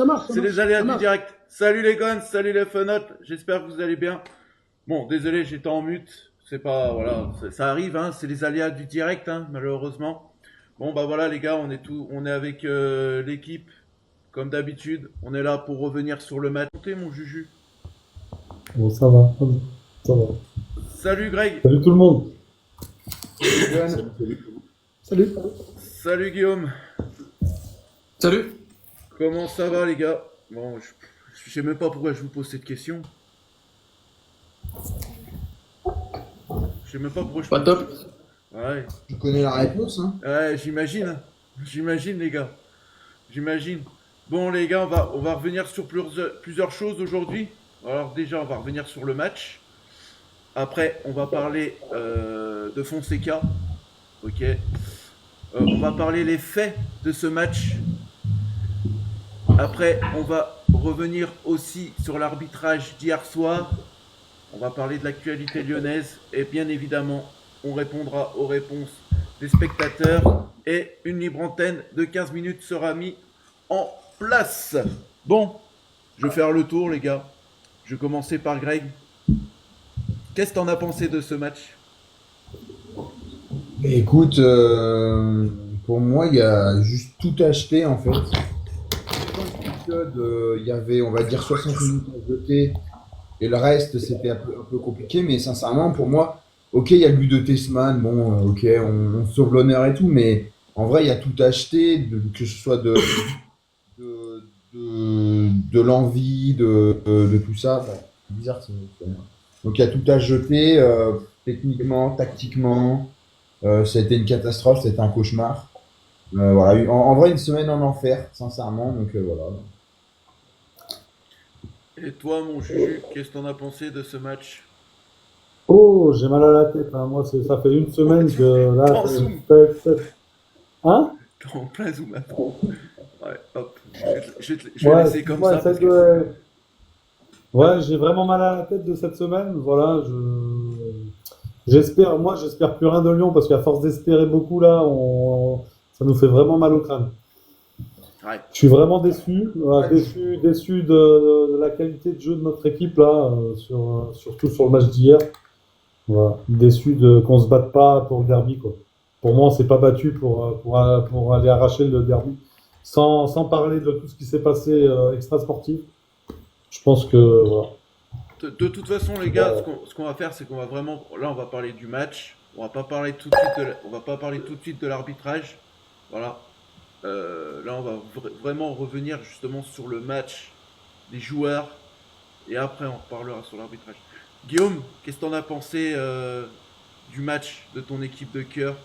marche. C'est les aléas ça du marche. direct. Salut les guns, salut les fenotes. J'espère que vous allez bien. Bon, désolé, j'étais en mute. C'est pas, voilà, ça arrive, hein. C'est les aléas du direct, hein, malheureusement. Bon, bah voilà, les gars, on est avec l'équipe, comme d'habitude. On est là pour revenir sur le match. Montez, mon Juju. Bon, ça va. Ça va. Salut Greg. Salut tout le monde. Salut. Salut Guillaume. Salut. Comment ça va, les gars? Bon, je sais même pas pourquoi je vous pose cette question. Je sais même pas pourquoi je Pas top. Ouais. Tu connais la réponse, hein? Ouais, j'imagine. J'imagine, les gars. J'imagine. Bon, les gars, on va revenir sur plusieurs choses aujourd'hui. Alors, déjà, on va revenir sur le match. Après, on va parler de Fonseca. Ok. On va parler les faits de ce match. Après, on va revenir aussi sur l'arbitrage d'hier soir. On va parler de l'actualité lyonnaise. Et bien évidemment, on répondra aux réponses des spectateurs. Et une libre antenne de 15 minutes sera mise en place. Bon, je vais faire le tour, les gars. Je vais commencer par Greg. Qu'est-ce que t'en as pensé de ce match? Écoute, pour moi, il y a juste tout acheté en fait. Il y avait, on va dire, 60 minutes à jeter et le reste, c'était un peu compliqué. Mais sincèrement, pour moi, ok, il y a le but de Tessman, bon, ok, on sauve l'honneur et tout, mais en vrai, il y a tout acheté, que ce soit de l'envie, de tout ça. Enfin, c'est bizarre, donc il y a tout à jeter, techniquement, tactiquement. Ça a été une catastrophe, ça a été un cauchemar. Voilà, en vrai, une semaine en enfer, sincèrement. Donc voilà. Et toi, mon Juju, qu'est-ce que t'en as pensé de ce match? Oh, j'ai mal à la tête, hein. Moi, ça fait une semaine que là. En zoom. Hein? T'es en plein zoom, attends. Ouais, hop. Je vais Ouais, laisser comme ouais, ça. Parce que... ouais, j'ai vraiment mal à la tête de cette semaine. Voilà, j'espère plus rien de Lyon parce qu'à force d'espérer beaucoup là, ça nous fait vraiment mal au crâne. Ouais. Je suis vraiment déçu, voilà, déçu de la qualité de jeu de notre équipe là, surtout sur le match d'hier. Voilà, déçu qu'on se batte pas pour le derby quoi. Pour moi, on s'est pas battu pour aller arracher le derby. Sans parler de tout ce qui s'est passé extra sportif. Je pense que voilà. De toute façon, les gars, ce qu'on va faire, c'est qu'on va vraiment. Là, on va parler du match. On va pas parler tout de suite on va pas parler tout de suite de l'arbitrage. Voilà. Là, on va vraiment revenir justement sur le match, des joueurs, et après, on reparlera sur l'arbitrage. Guillaume, qu'est-ce que t'en as pensé du match de ton équipe de cœur?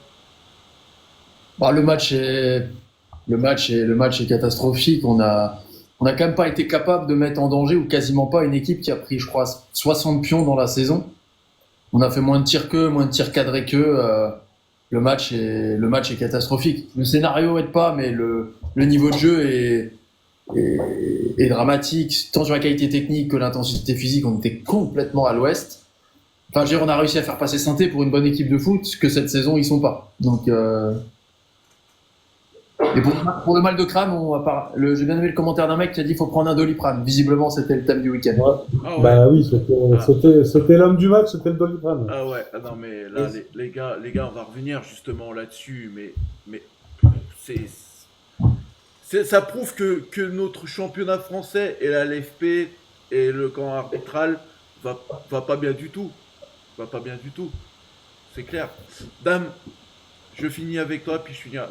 Bah, le match est catastrophique. On a quand même pas été capable de mettre en danger ou quasiment pas une équipe qui a pris, je crois, 60 pions dans la saison. On a fait moins de tirs qu'eux, moins de tirs cadrés qu'eux. Le match est catastrophique. Le scénario aide pas, mais le niveau de jeu est dramatique. Tant sur la qualité technique que l'intensité physique, on était complètement à l'ouest. Enfin, je veux dire, on a réussi à faire passer Saint-Étienne pour une bonne équipe de foot, ce que cette saison, ils sont pas. Donc, et pour le mal de crâne, j'ai bien aimé le commentaire d'un mec qui a dit qu'il faut prendre un Doliprane. Visiblement, c'était le thème du week-end. Ouais. Ah ouais. Bah oui, c'était l'homme du match, c'était le Doliprane. Ah ouais, ah non mais là les gars, on va revenir justement là-dessus, mais ça prouve que notre championnat français et la LFP et le camp arbitral va pas bien du tout. Va pas bien du tout. C'est clair. Dame, je finis avec toi, puis je finirai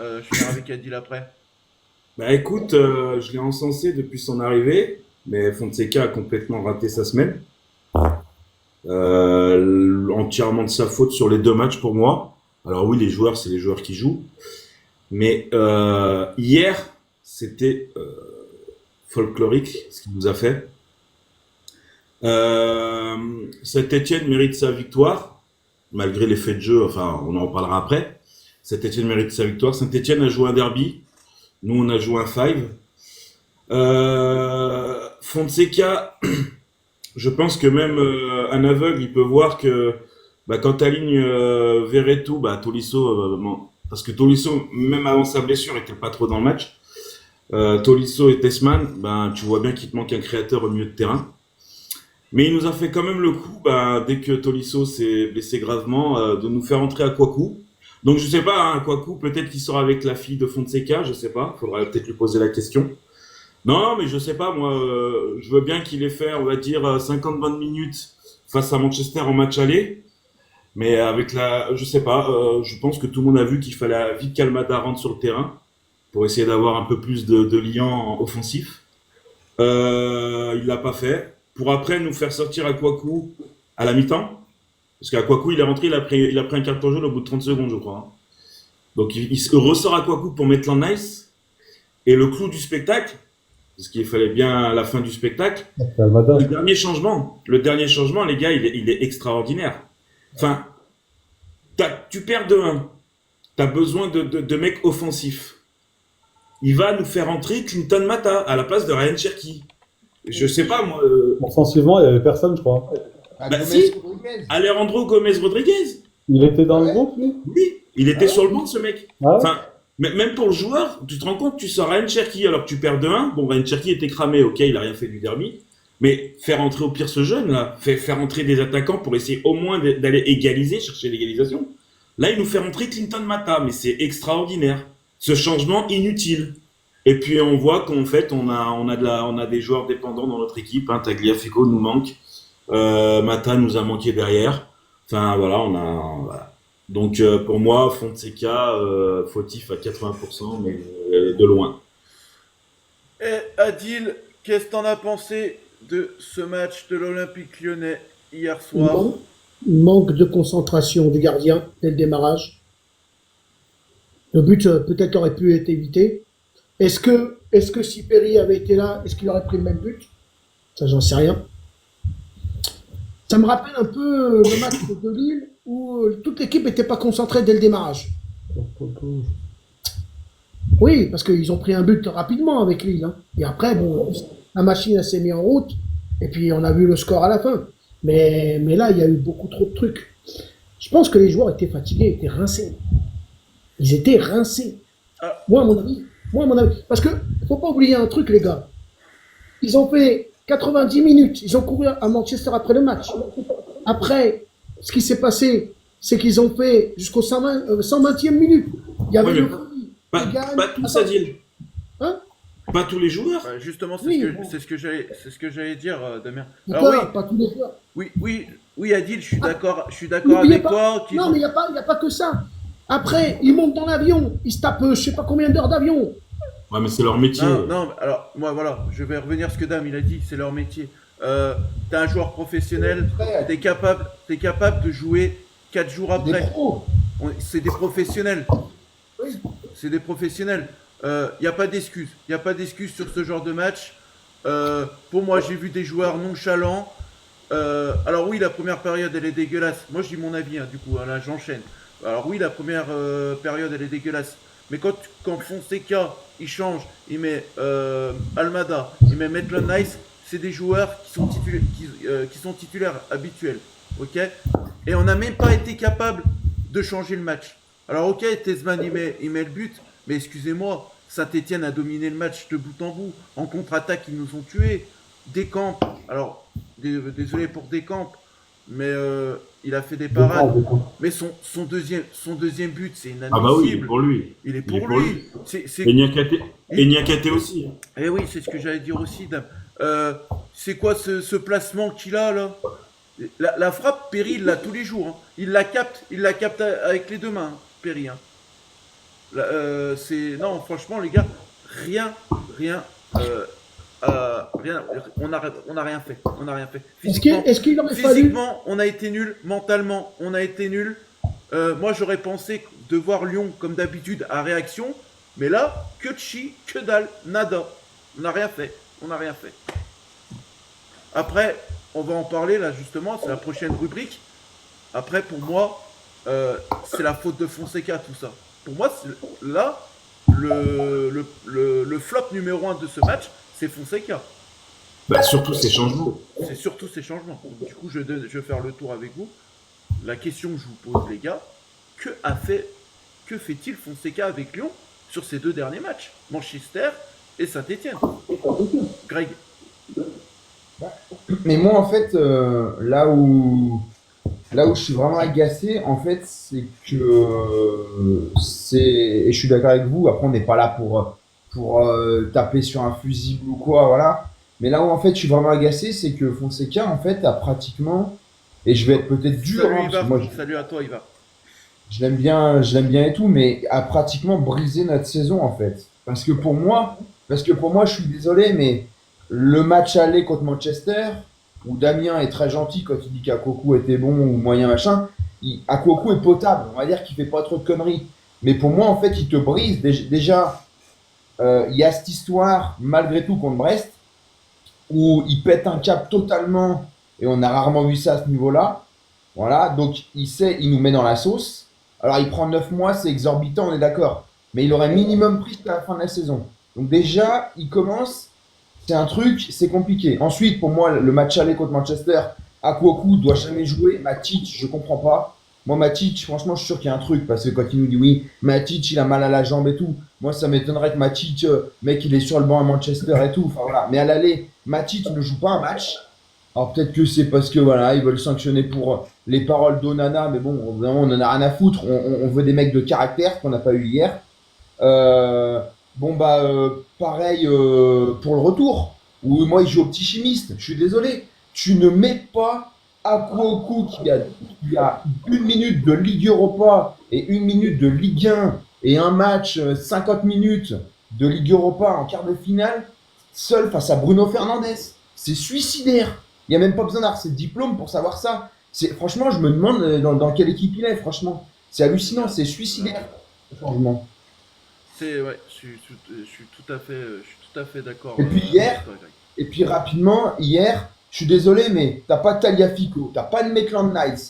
avec Adil après. Bah écoute, je l'ai encensé depuis son arrivée, mais Fonseca a complètement raté sa semaine. Entièrement de sa faute sur les deux matchs pour moi. Alors oui, les joueurs, c'est les joueurs qui jouent. Mais hier, c'était folklorique ce qu'il nous a fait. Saint-Étienne mérite sa victoire, malgré les faits de jeu, enfin on en reparlera après. Saint-Étienne mérite sa victoire. Saint-Étienne a joué un derby, nous on a joué un five. Fonseca, je pense que même un aveugle, il peut voir que quand tu alignes Verretou, Tolisso, parce que Tolisso, même avant sa blessure, était pas trop dans le match. Tolisso et Tessman, ben, tu vois bien qu'il te manque un créateur au milieu de terrain. Mais il nous a fait quand même le coup, ben, dès que Tolisso s'est blessé gravement, de nous faire entrer à Kouakou. Donc je sais pas, hein, Kouakou, peut-être qu'il sera avec la fille de Fonseca, je sais pas, faudra peut-être lui poser la question. Non, mais je sais pas, moi, je veux bien qu'il ait fait, on va dire, 50 bonnes minutes face à Manchester en match aller. Mais avec je sais pas, je pense que tout le monde a vu qu'il fallait vite qu'Almada rentre sur le terrain pour essayer d'avoir un peu plus de liant offensif. Il l'a pas fait. Pour après nous faire sortir à Kouakou à la mi-temps. Parce qu'à Kouakou, il est rentré, il a pris un carton jaune au bout de 30 secondes, je crois, hein. Donc il se ressort à Kouakou pour mettre l'en nice. Et le clou du spectacle, parce qu'il fallait bien à la fin du spectacle, Almada. le dernier changement, les gars, il est extraordinaire. Enfin, tu perds de 1. Tu as besoin de mecs offensifs. Il va nous faire entrer Clinton Mata à la place de Ryan Cherky. Je sais pas, moi. Offensivement, il n'y avait personne, je crois. Ah, Bah, Gomez, si. Rodriguez. Alejandro Gomez Rodriguez. Il était dans le Ouais. groupe, lui? Oui, il était sur le banc, ce mec. Ah ouais? Enfin, même pour le joueur, tu te rends compte, tu sors Ryan Cherky alors que tu perds de 1. Bon, Ryan Cherky était cramé, ok, il a rien fait du derby. Mais faire entrer au pire ce jeune, là, faire entrer des attaquants pour essayer au moins d'aller égaliser, chercher l'égalisation. Là, il nous fait rentrer Clinton Mata, mais c'est extraordinaire. Ce changement inutile. Et puis, on voit qu'en fait, on a des joueurs dépendants dans notre équipe. Hein. Tagliafico nous manque. Mata nous a manqué derrière. Enfin, voilà, voilà. Donc, pour moi, Fonseca, fautif à 80%, mais de loin. Et Adil, qu'est-ce que t'en as pensé de ce match de l'Olympique Lyonnais hier soir? Manque de concentration des gardiens dès le démarrage. Le but peut-être aurait pu être évité. Est-ce que si Perry avait été là, est-ce qu'il aurait pris le même but? Ça, j'en sais rien. Ça me rappelle un peu le match de Lille où toute l'équipe n'était pas concentrée dès le démarrage. Oui, parce qu'ils ont pris un but rapidement avec Lille, hein. Et après, bon, la machine elle s'est mise en route. Et puis on a vu le score à la fin. Mais là, il y a eu beaucoup trop de trucs. Je pense que les joueurs étaient fatigués, étaient rincés. Ils étaient rincés. Ah. Moi, à mon avis. Parce que, faut pas oublier un truc, les gars. Ils ont fait 90 minutes. Ils ont couru à Manchester après le match. Après, ce qui s'est passé, c'est qu'ils ont fait jusqu'au 120e minute. Il y avait Ouais, mais l'euphorie. Ils gagnent. Pas tous, Adil. Hein? Pas tous les joueurs. Bah, justement, Oui, bon. c'est ce que j'allais dire, Damien. Pourquoi Alors pas tous les joueurs? oui, Adil, je suis d'accord N'oubliez avec pas- toi. Non, mais il n'y a pas que ça. Après, ils montent dans l'avion. Ils se tapent je sais pas combien d'heures d'avion. Ouais, mais c'est leur métier. Non, alors, moi, voilà, je vais revenir à ce que Dame, il a dit, c'est leur métier. T'es un joueur professionnel, t'es capable de jouer 4 jours Des après. pros. C'est des professionnels. Oui. C'est des professionnels. Il n'y a pas d'excuse. Il n'y a pas d'excuse sur ce genre de match. Pour moi, j'ai vu des joueurs nonchalants. Alors oui, la première période, elle est dégueulasse. Moi, je dis mon avis, hein, du coup, hein, là, j'enchaîne. Alors oui, la première période, elle est dégueulasse. Mais quand Fonseca, il change, il met Almada, il met Maitland-Nice, c'est des joueurs qui sont titulaires habituels. Ok. Et on n'a même pas été capable de changer le match. Alors ok, Tessman, il met le but. Mais excusez-moi, Saint-Etienne a dominé le match de bout en bout. En contre-attaque, ils nous ont tués. Deschamps, alors désolé pour Deschamps, mais il a fait des parades. Mais son deuxième but, c'est inadmissible. Ah bah oui, il est pour lui. Il est pour lui. Et Niakate aussi. Eh oui, c'est ce que j'allais dire aussi, Dame. C'est quoi ce placement qu'il a là? La frappe, Perry, il l'a tous les jours, hein. Il la capte avec les deux mains, hein, Perry, hein. Non, franchement, les gars, rien, on n'a rien fait. Est-ce qu'il aurait fallu. Physiquement, on a été nul. Mentalement, on a été nul. Moi, j'aurais pensé de voir Lyon, comme d'habitude, à réaction. Mais là, que de chi, que dalle, nada. On n'a rien fait. Après, on va en parler là, justement. C'est la prochaine rubrique. Après, pour moi, c'est la faute de Fonseca, tout ça. Pour moi, là, le flop numéro 1 de ce match, c'est Fonseca. Bah, surtout ces changements. C'est surtout ces changements. Donc, du coup, je vais faire le tour avec vous. La question que je vous pose, les gars, que fait-il Fonseca avec Lyon sur ces 2 derniers matchs? Manchester et Saint-Étienne. Greg. Mais moi, en fait, là où je suis vraiment agacé, en fait, c'est que et je suis d'accord avec vous. Après, on n'est pas là pour taper sur un fusible ou quoi, voilà. Mais là où en fait, je suis vraiment agacé, c'est que Fonseca, en fait, a pratiquement, et je vais être peut-être dur, Salut hein, parce Ivar. que moi, Salut à toi Ivar. je l'aime bien et tout, mais a pratiquement brisé notre saison en fait. Parce que pour moi, je suis désolé, mais le match aller contre Manchester, où Damien est très gentil quand il dit qu'Akoku était bon ou moyen machin, Akoku est potable, on va dire qu'il fait pas trop de conneries. Mais pour moi, en fait, il te brise. Déjà, il y a cette histoire, malgré tout, contre Brest, où il pète un cap totalement, et on a rarement vu ça à ce niveau-là. Voilà, donc il nous met dans la sauce. Alors il prend 9 mois, c'est exorbitant, on est d'accord. Mais il aurait minimum pris jusqu'à la fin de la saison. Donc déjà, il commence, c'est un truc, c'est compliqué. Ensuite, pour moi, le match aller contre Manchester, Akwoku doit jamais jouer. Matic, je comprends pas. Moi, Matic, franchement, je suis sûr qu'il y a un truc, parce que quand il nous dit oui, Matic, il a mal à la jambe et tout. Moi, ça m'étonnerait que Matic, mec, il est sur le banc à Manchester et tout. Enfin voilà. Mais à l'aller, Matic ne joue pas un match. Alors peut-être que c'est parce que voilà, ils veulent sanctionner pour les paroles d'Onana, mais bon, vraiment, on en a rien à foutre. On veut des mecs de caractère qu'on n'a pas eu hier. Pareil pour le retour, où moi il joue au petit chimiste. Je suis désolé, tu ne mets pas Akwoku qui a 1 minute de Ligue Europa et 1 minute de Ligue 1 et un match 50 minutes de Ligue Europa en quart de finale, seul face à Bruno Fernandes. C'est suicidaire. Il n'y a même pas besoin d'avoir ses diplômes pour savoir ça. Franchement, je me demande dans quelle équipe il est, franchement. C'est hallucinant, c'est suicidaire, le changement. Ouais, je suis tout à fait d'accord. Et puis et puis rapidement, hier, je suis désolé, mais t'as pas de Tagliafico, t'as pas de Maitland Niles,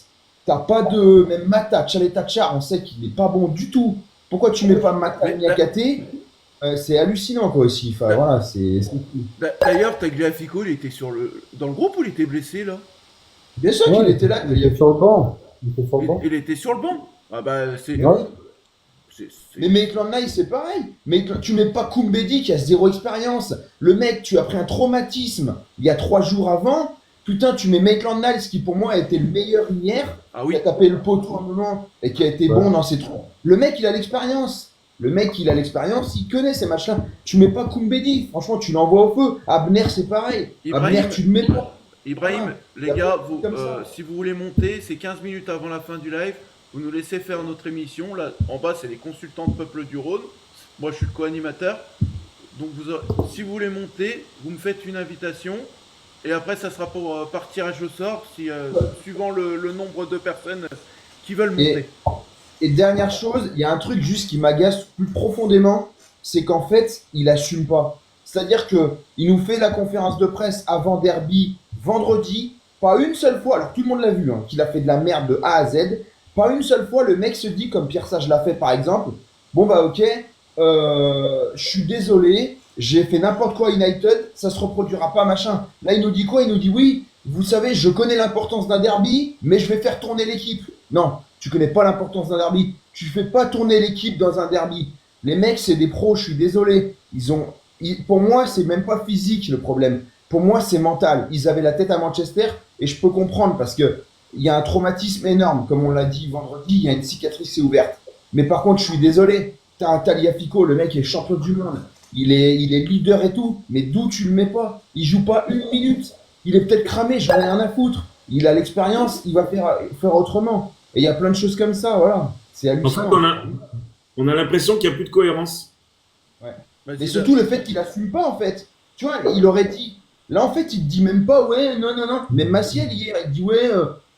t'as pas de même Mata, Tchar, on sait qu'il n'est pas bon du tout. Pourquoi tu mets pas Mata Niakate? C'est hallucinant quoi aussi. Enfin voilà, c'est D'ailleurs, Tagliafico, il était dans le groupe ou il était blessé là? Bien sûr qu'il était là. Il était sur le banc. Il était sur le banc. Il était sur le banc. Ah bah c'est. Ouais. Mais Maitland Niles, c'est pareil. Mais tu mets pas Koumbedi qui a 0 expérience. Le mec, tu as pris un traumatisme il y a 3 jours avant. Putain, tu mets Maitland Niles qui pour moi a été le meilleur hier. Ah oui. Qui a tapé le poteau un moment et qui a été bon dans ses trous. Le mec, il a l'expérience. Il connaît ces matchs-là. Tu mets pas Koumbedi, franchement, tu l'envoies au feu. Abner, c'est pareil. Ibrahim, Abner, tu le mets pas. Ibrahim, les gars, si vous voulez monter, c'est 15 minutes avant la fin du live. Vous nous laissez faire notre émission. Là, en bas, c'est les consultants de Peuple du Rhône. Moi, je suis le co-animateur. Donc, si vous voulez monter, vous me faites une invitation. Et après, ça sera par tirage au sort, suivant le nombre de personnes qui veulent monter. Et dernière chose, il y a un truc juste qui m'agace plus profondément, c'est qu'en fait, il assume pas. C'est-à-dire que il nous fait la conférence de presse avant Derby vendredi, pas une seule fois, alors tout le monde l'a vu, qu'il a fait de la merde de A à Z, pas une seule fois le mec se dit, comme Pierre Sage l'a fait par exemple, bon bah ok, je suis désolé, j'ai fait n'importe quoi à United, ça se reproduira pas, machin. Là il nous dit quoi? Il nous dit oui, vous savez, je connais l'importance d'un derby, mais je vais faire tourner l'équipe. Non. Tu connais pas l'importance d'un derby. Tu fais pas tourner l'équipe dans un derby. Les mecs, c'est des pros, je suis désolé. Pour moi, c'est même pas physique le problème. Pour moi, c'est mental. Ils avaient la tête à Manchester et je peux comprendre parce que il y a un traumatisme énorme. Comme on l'a dit vendredi, il y a une cicatrice qui est ouverte. Mais par contre, je suis désolé. T'as un Tagliafico, le mec est champion du monde. Il est leader et tout. Mais d'où tu le mets pas? Il joue pas 1 minute. Il est peut-être cramé, j'en ai rien à foutre. Il a l'expérience, il va faire autrement. Et il y a plein de choses comme ça, voilà. C'est hallucinant. En fait, on a l'impression qu'il n'y a plus de cohérence. Ouais. Mais surtout le fait qu'il assume pas, en fait. Tu vois, il aurait dit. Là, en fait, il te dit même pas, ouais, non. Mais Maciel, hier, il dit, ouais,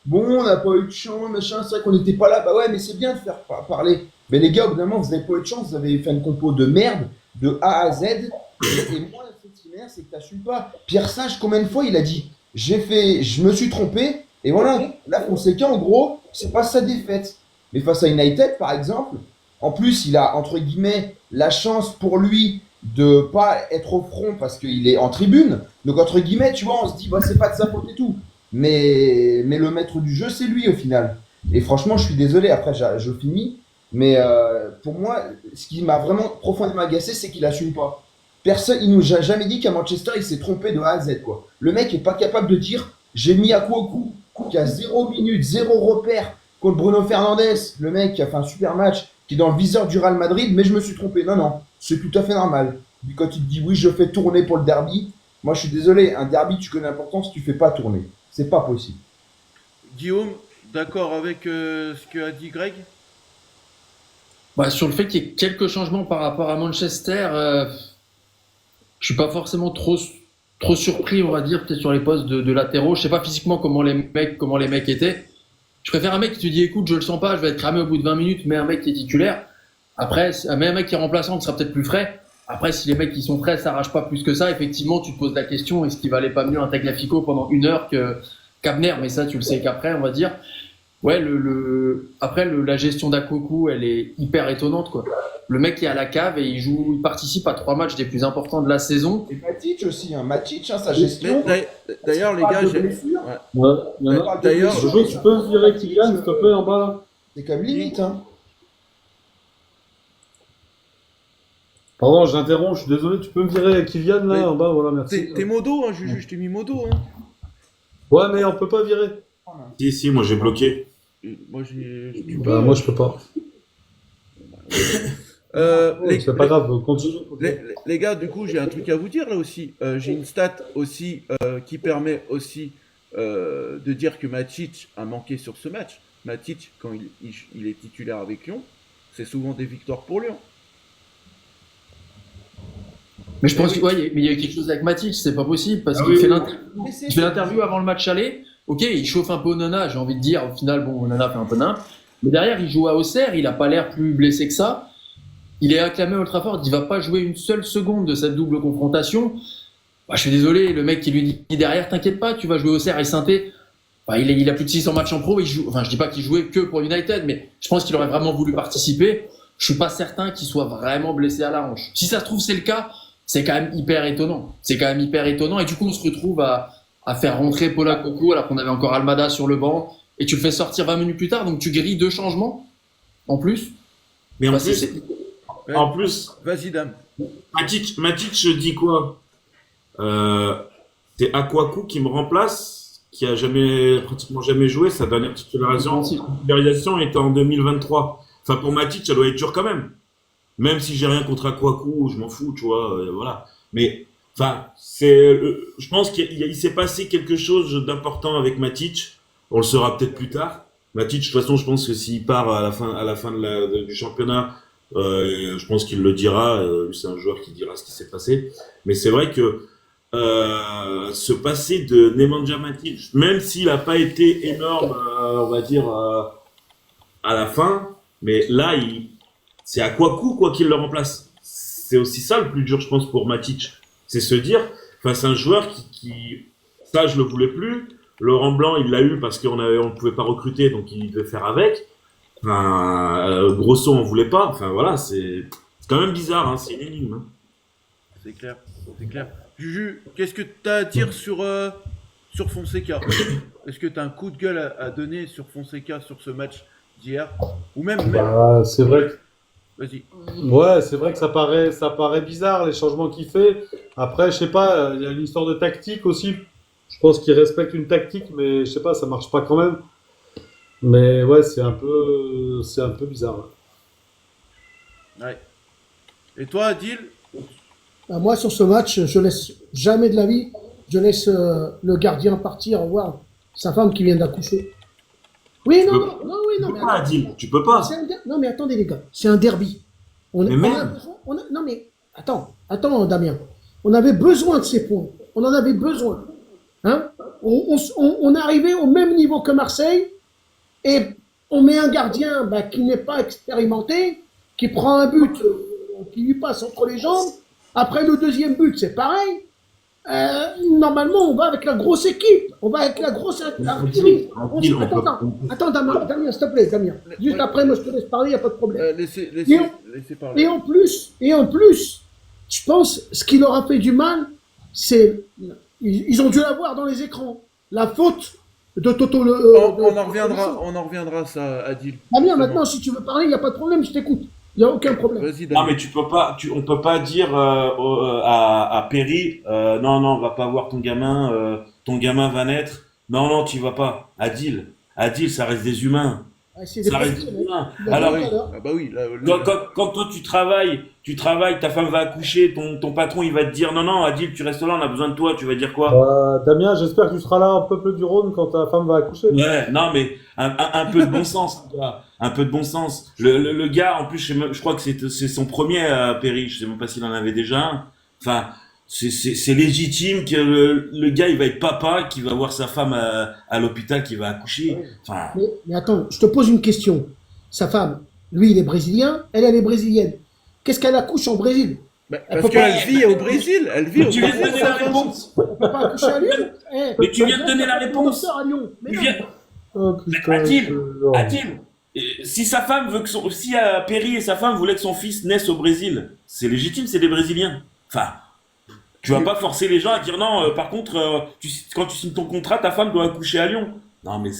bon, on n'a pas eu de chance, machin, c'est vrai qu'on n'était pas là. Bah ouais, mais c'est bien de faire parler. Mais les gars, au bout d'un moment, vous n'avez pas eu de chance, vous avez fait une compo de merde, de A à Z. Et moi, la chose qui m'énerve, c'est que tu n'assumes pas. Pierre Sage, combien de fois il a dit, je me suis trompé. Et voilà, là, Fonseca, en gros, c'est pas sa défaite. Mais face à United, par exemple, en plus, il a, entre guillemets, la chance pour lui de pas être au front parce qu'il est en tribune. Donc, entre guillemets, tu vois, on se dit, bah, c'est pas de sa faute et tout. Mais le maître du jeu, c'est lui, au final. Et franchement, je suis désolé, après, je finis. Mais pour moi, ce qui m'a vraiment profondément agacé, c'est qu'il assume pas. Personne, il nous a jamais dit qu'à Manchester, il s'est trompé de A à Z, quoi. Le mec est pas capable de dire, j'ai mis à Kouakou, qui a 0 minute, 0 repère contre Bruno Fernandes, le mec qui a fait un super match, qui est dans le viseur du Real Madrid, mais je me suis trompé. Non, non, c'est tout à fait normal. Puis quand il te dit, oui, je fais tourner pour le derby, moi je suis désolé, un derby, tu connais l'importance, tu fais pas tourner. C'est pas possible. Guillaume, d'accord avec ce que a dit Greg? Bah, sur le fait qu'il y ait quelques changements par rapport à Manchester, je suis pas forcément trop surpris, on va dire, peut-être sur les postes de latéraux. Je sais pas physiquement comment les mecs étaient. Je préfère un mec qui te dit, écoute, je le sens pas, je vais être cramé au bout de 20 minutes, mais un mec qui est titulaire. Après, mais un mec qui est remplaçant, qui sera peut-être plus frais. Après, si les mecs qui sont frais s'arrachent pas plus que ça, effectivement, tu te poses la question, est-ce qu'il valait pas mieux un Tagliafico pendant 1 heure qu'Abner? Mais ça, tu le sais qu'après, on va dire. Ouais, après, la gestion d'Akoku, elle est hyper étonnante, quoi. Le mec est à la cave et il participe à 3 matchs des plus importants de la saison. Et Matic aussi, hein. Matic, hein, sa gestion. D'ailleurs, les gars, ouais. Ouais, il y en a- D'ailleurs, Jojo, tu peux virer Kylian, s'il te plaît, en bas là. C'est quand même limite, hein. Pardon, j'interromps, je suis désolé, tu peux me virer Kylian là, Mais- en bas, voilà, merci. T'es modo, hein, Juju, je t'ai mis modo. Hein. Ouais, mais on peut pas virer. Si, moi j'ai bloqué. Moi, tu Bah, peux. moi, je peux pas. C'est pas grave, continue. Les gars, du coup, j'ai un truc à vous dire là aussi. J'ai une stat aussi qui permet aussi de dire que Matic a manqué sur ce match. Matic, quand il est titulaire avec Lyon, c'est souvent des victoires pour Lyon. Mais je pense oui. mais il y a eu quelque chose avec Matic, c'est pas possible, parce Ah qu'il oui, fait oui. il fait l'interview avant le match aller. Ok, il chauffe un peu Onana, j'ai envie de dire, au final, bon, Onana fait un peu nimp. Mais derrière, il joue à Auxerre, il a pas l'air plus blessé que ça. Il est acclamé à Old Trafford, il va pas jouer une seule seconde de cette double confrontation. Bah, je suis désolé, le mec qui lui dit derrière, t'inquiète pas, tu vas jouer Auxerre et Saint-Étienne. Bah, il a plus de 600 matchs en pro, enfin, je dis pas qu'il jouait que pour United, mais je pense qu'il aurait vraiment voulu participer. Je suis pas certain qu'il soit vraiment blessé à la hanche. Si ça se trouve, c'est le cas, c'est quand même hyper étonnant. C'est quand même hyper étonnant. Et du coup, on se retrouve à faire rentrer Paul Coco alors qu'on avait encore Almada sur le banc. Et tu le fais sortir 20 minutes plus tard, donc tu grilles 2 changements en plus. Mais en Bah, plus, Ouais. en plus, Vas-y, Dame. Matic, je dis quoi? C'est Akwaku qui me remplace, qui a pratiquement jamais joué. Sa dernière titularisation était en 2023. Enfin, pour Matic, ça doit être dur quand même. Même si j'ai rien contre Akwaku, je m'en fous, tu vois, voilà. Mais, enfin, je pense qu'il s'est passé quelque chose d'important avec Matic. On le saura peut-être plus tard. Matic, de toute façon, je pense que s'il part à la fin du championnat, je pense qu'il le dira. C'est un joueur qui dira ce qui s'est passé. Mais c'est vrai que se passer de Nemanja Matic, même s'il n'a pas été énorme, on va dire à la fin, mais là, c'est à quoi qu'il le remplace. C'est aussi ça le plus dur, je pense, pour Matic. C'est se dire, face à un joueur qui ça, je le voulais plus. Laurent Blanc, il l'a eu parce qu'on ne pouvait pas recruter, donc il devait faire avec. Enfin, Grosso, on voulait pas. Enfin, voilà, c'est quand même bizarre, hein, c'est une énigme. Hein. C'est clair, c'est clair. Juju, qu'est-ce que tu as à dire sur Fonseca? Est-ce que tu as un coup de gueule à donner sur Fonseca sur ce match d'hier? Ou même... Bah, c'est vrai que Vas-y. ouais, c'est vrai que ça paraît bizarre les changements qu'il fait. Après, je sais pas, il y a une histoire de tactique aussi. Je pense qu'il respecte une tactique, mais je sais pas, ça marche pas quand même. Mais ouais, c'est un peu bizarre. Ouais. Et toi, Adil? Bah, moi, sur ce match, je laisse jamais de la vie. Je laisse le gardien partir voir sa femme qui vient d'accoucher. Oui, non, Tu peux mais pas, Adil, tu peux pas. non, mais attendez, les gars, c'est un derby. Mais On a même. besoin, non, mais attends, Damien. On avait besoin de ces points. On en avait besoin. Hein? On est arrivé au même niveau que Marseille et on met un gardien qui n'est pas expérimenté, qui prend un but qui lui passe entre les jambes. Après le deuxième but, c'est pareil. Normalement, on va avec la grosse équipe. On va avec la grosse artillerie. Attends, Damien, s'il te plaît, Damien. Juste après, moi, je te laisse parler, il n'y a pas de problème. Laissez parler. Et en plus, je pense, ce qui leur a fait du mal, c'est, ils ont dû la voir dans les écrans. La faute de Toto On en reviendra ça, Adil. Damien, maintenant, si tu veux parler, il n'y a pas de problème, je t'écoute. Il n'y a aucun problème. Vas-y, Non, Daniel. mais on peut pas dire à Perry, non, non, on va pas voir ton gamin va naître. Non, non, tu vas pas. Adil, ça reste des humains. Ah, c'est des Ça reste profils, des humains. Il a Alors, dit tout à l'heure. Ah bah oui, là, quand toi tu travailles, ta femme va accoucher, ton patron il va te dire non, non, Adil, tu restes là, on a besoin de toi, tu vas dire quoi? Damien, j'espère que tu seras là au peuple du Rhône quand ta femme va accoucher. Ouais, non, mais un peu de bon sens, quoi. Un peu de bon sens. Le gars, en plus, je crois que c'est son premier Perry, je sais même pas s'il en avait déjà un. Enfin, c'est légitime que le gars, il va être papa, qui va voir sa femme à l'hôpital, qui va accoucher. Enfin, Mais attends, je te pose une question. Sa femme, lui, il est brésilien, elle est brésilienne. Qu'est-ce qu'elle accouche en Brésil? bah, Elle parce peut pas- qu'elle vit au Brésil. Elle vit au tu viens de Brésil. donner la réponse. Elle peut pas accoucher à Lyon. Eh, Mais tu viens de elle donner la a un réponse. docteur à Lyon. Mais Tu non. viens, Oh, putain, Adil, c'est- Adil, si sa femme veut que si Perry et sa femme voulaient que son fils naisse au Brésil, c'est légitime, c'est des Brésiliens. Enfin, tu vas pas forcer les gens à dire non. Par contre, quand tu signes ton contrat, ta femme doit accoucher à Lyon. Non, mais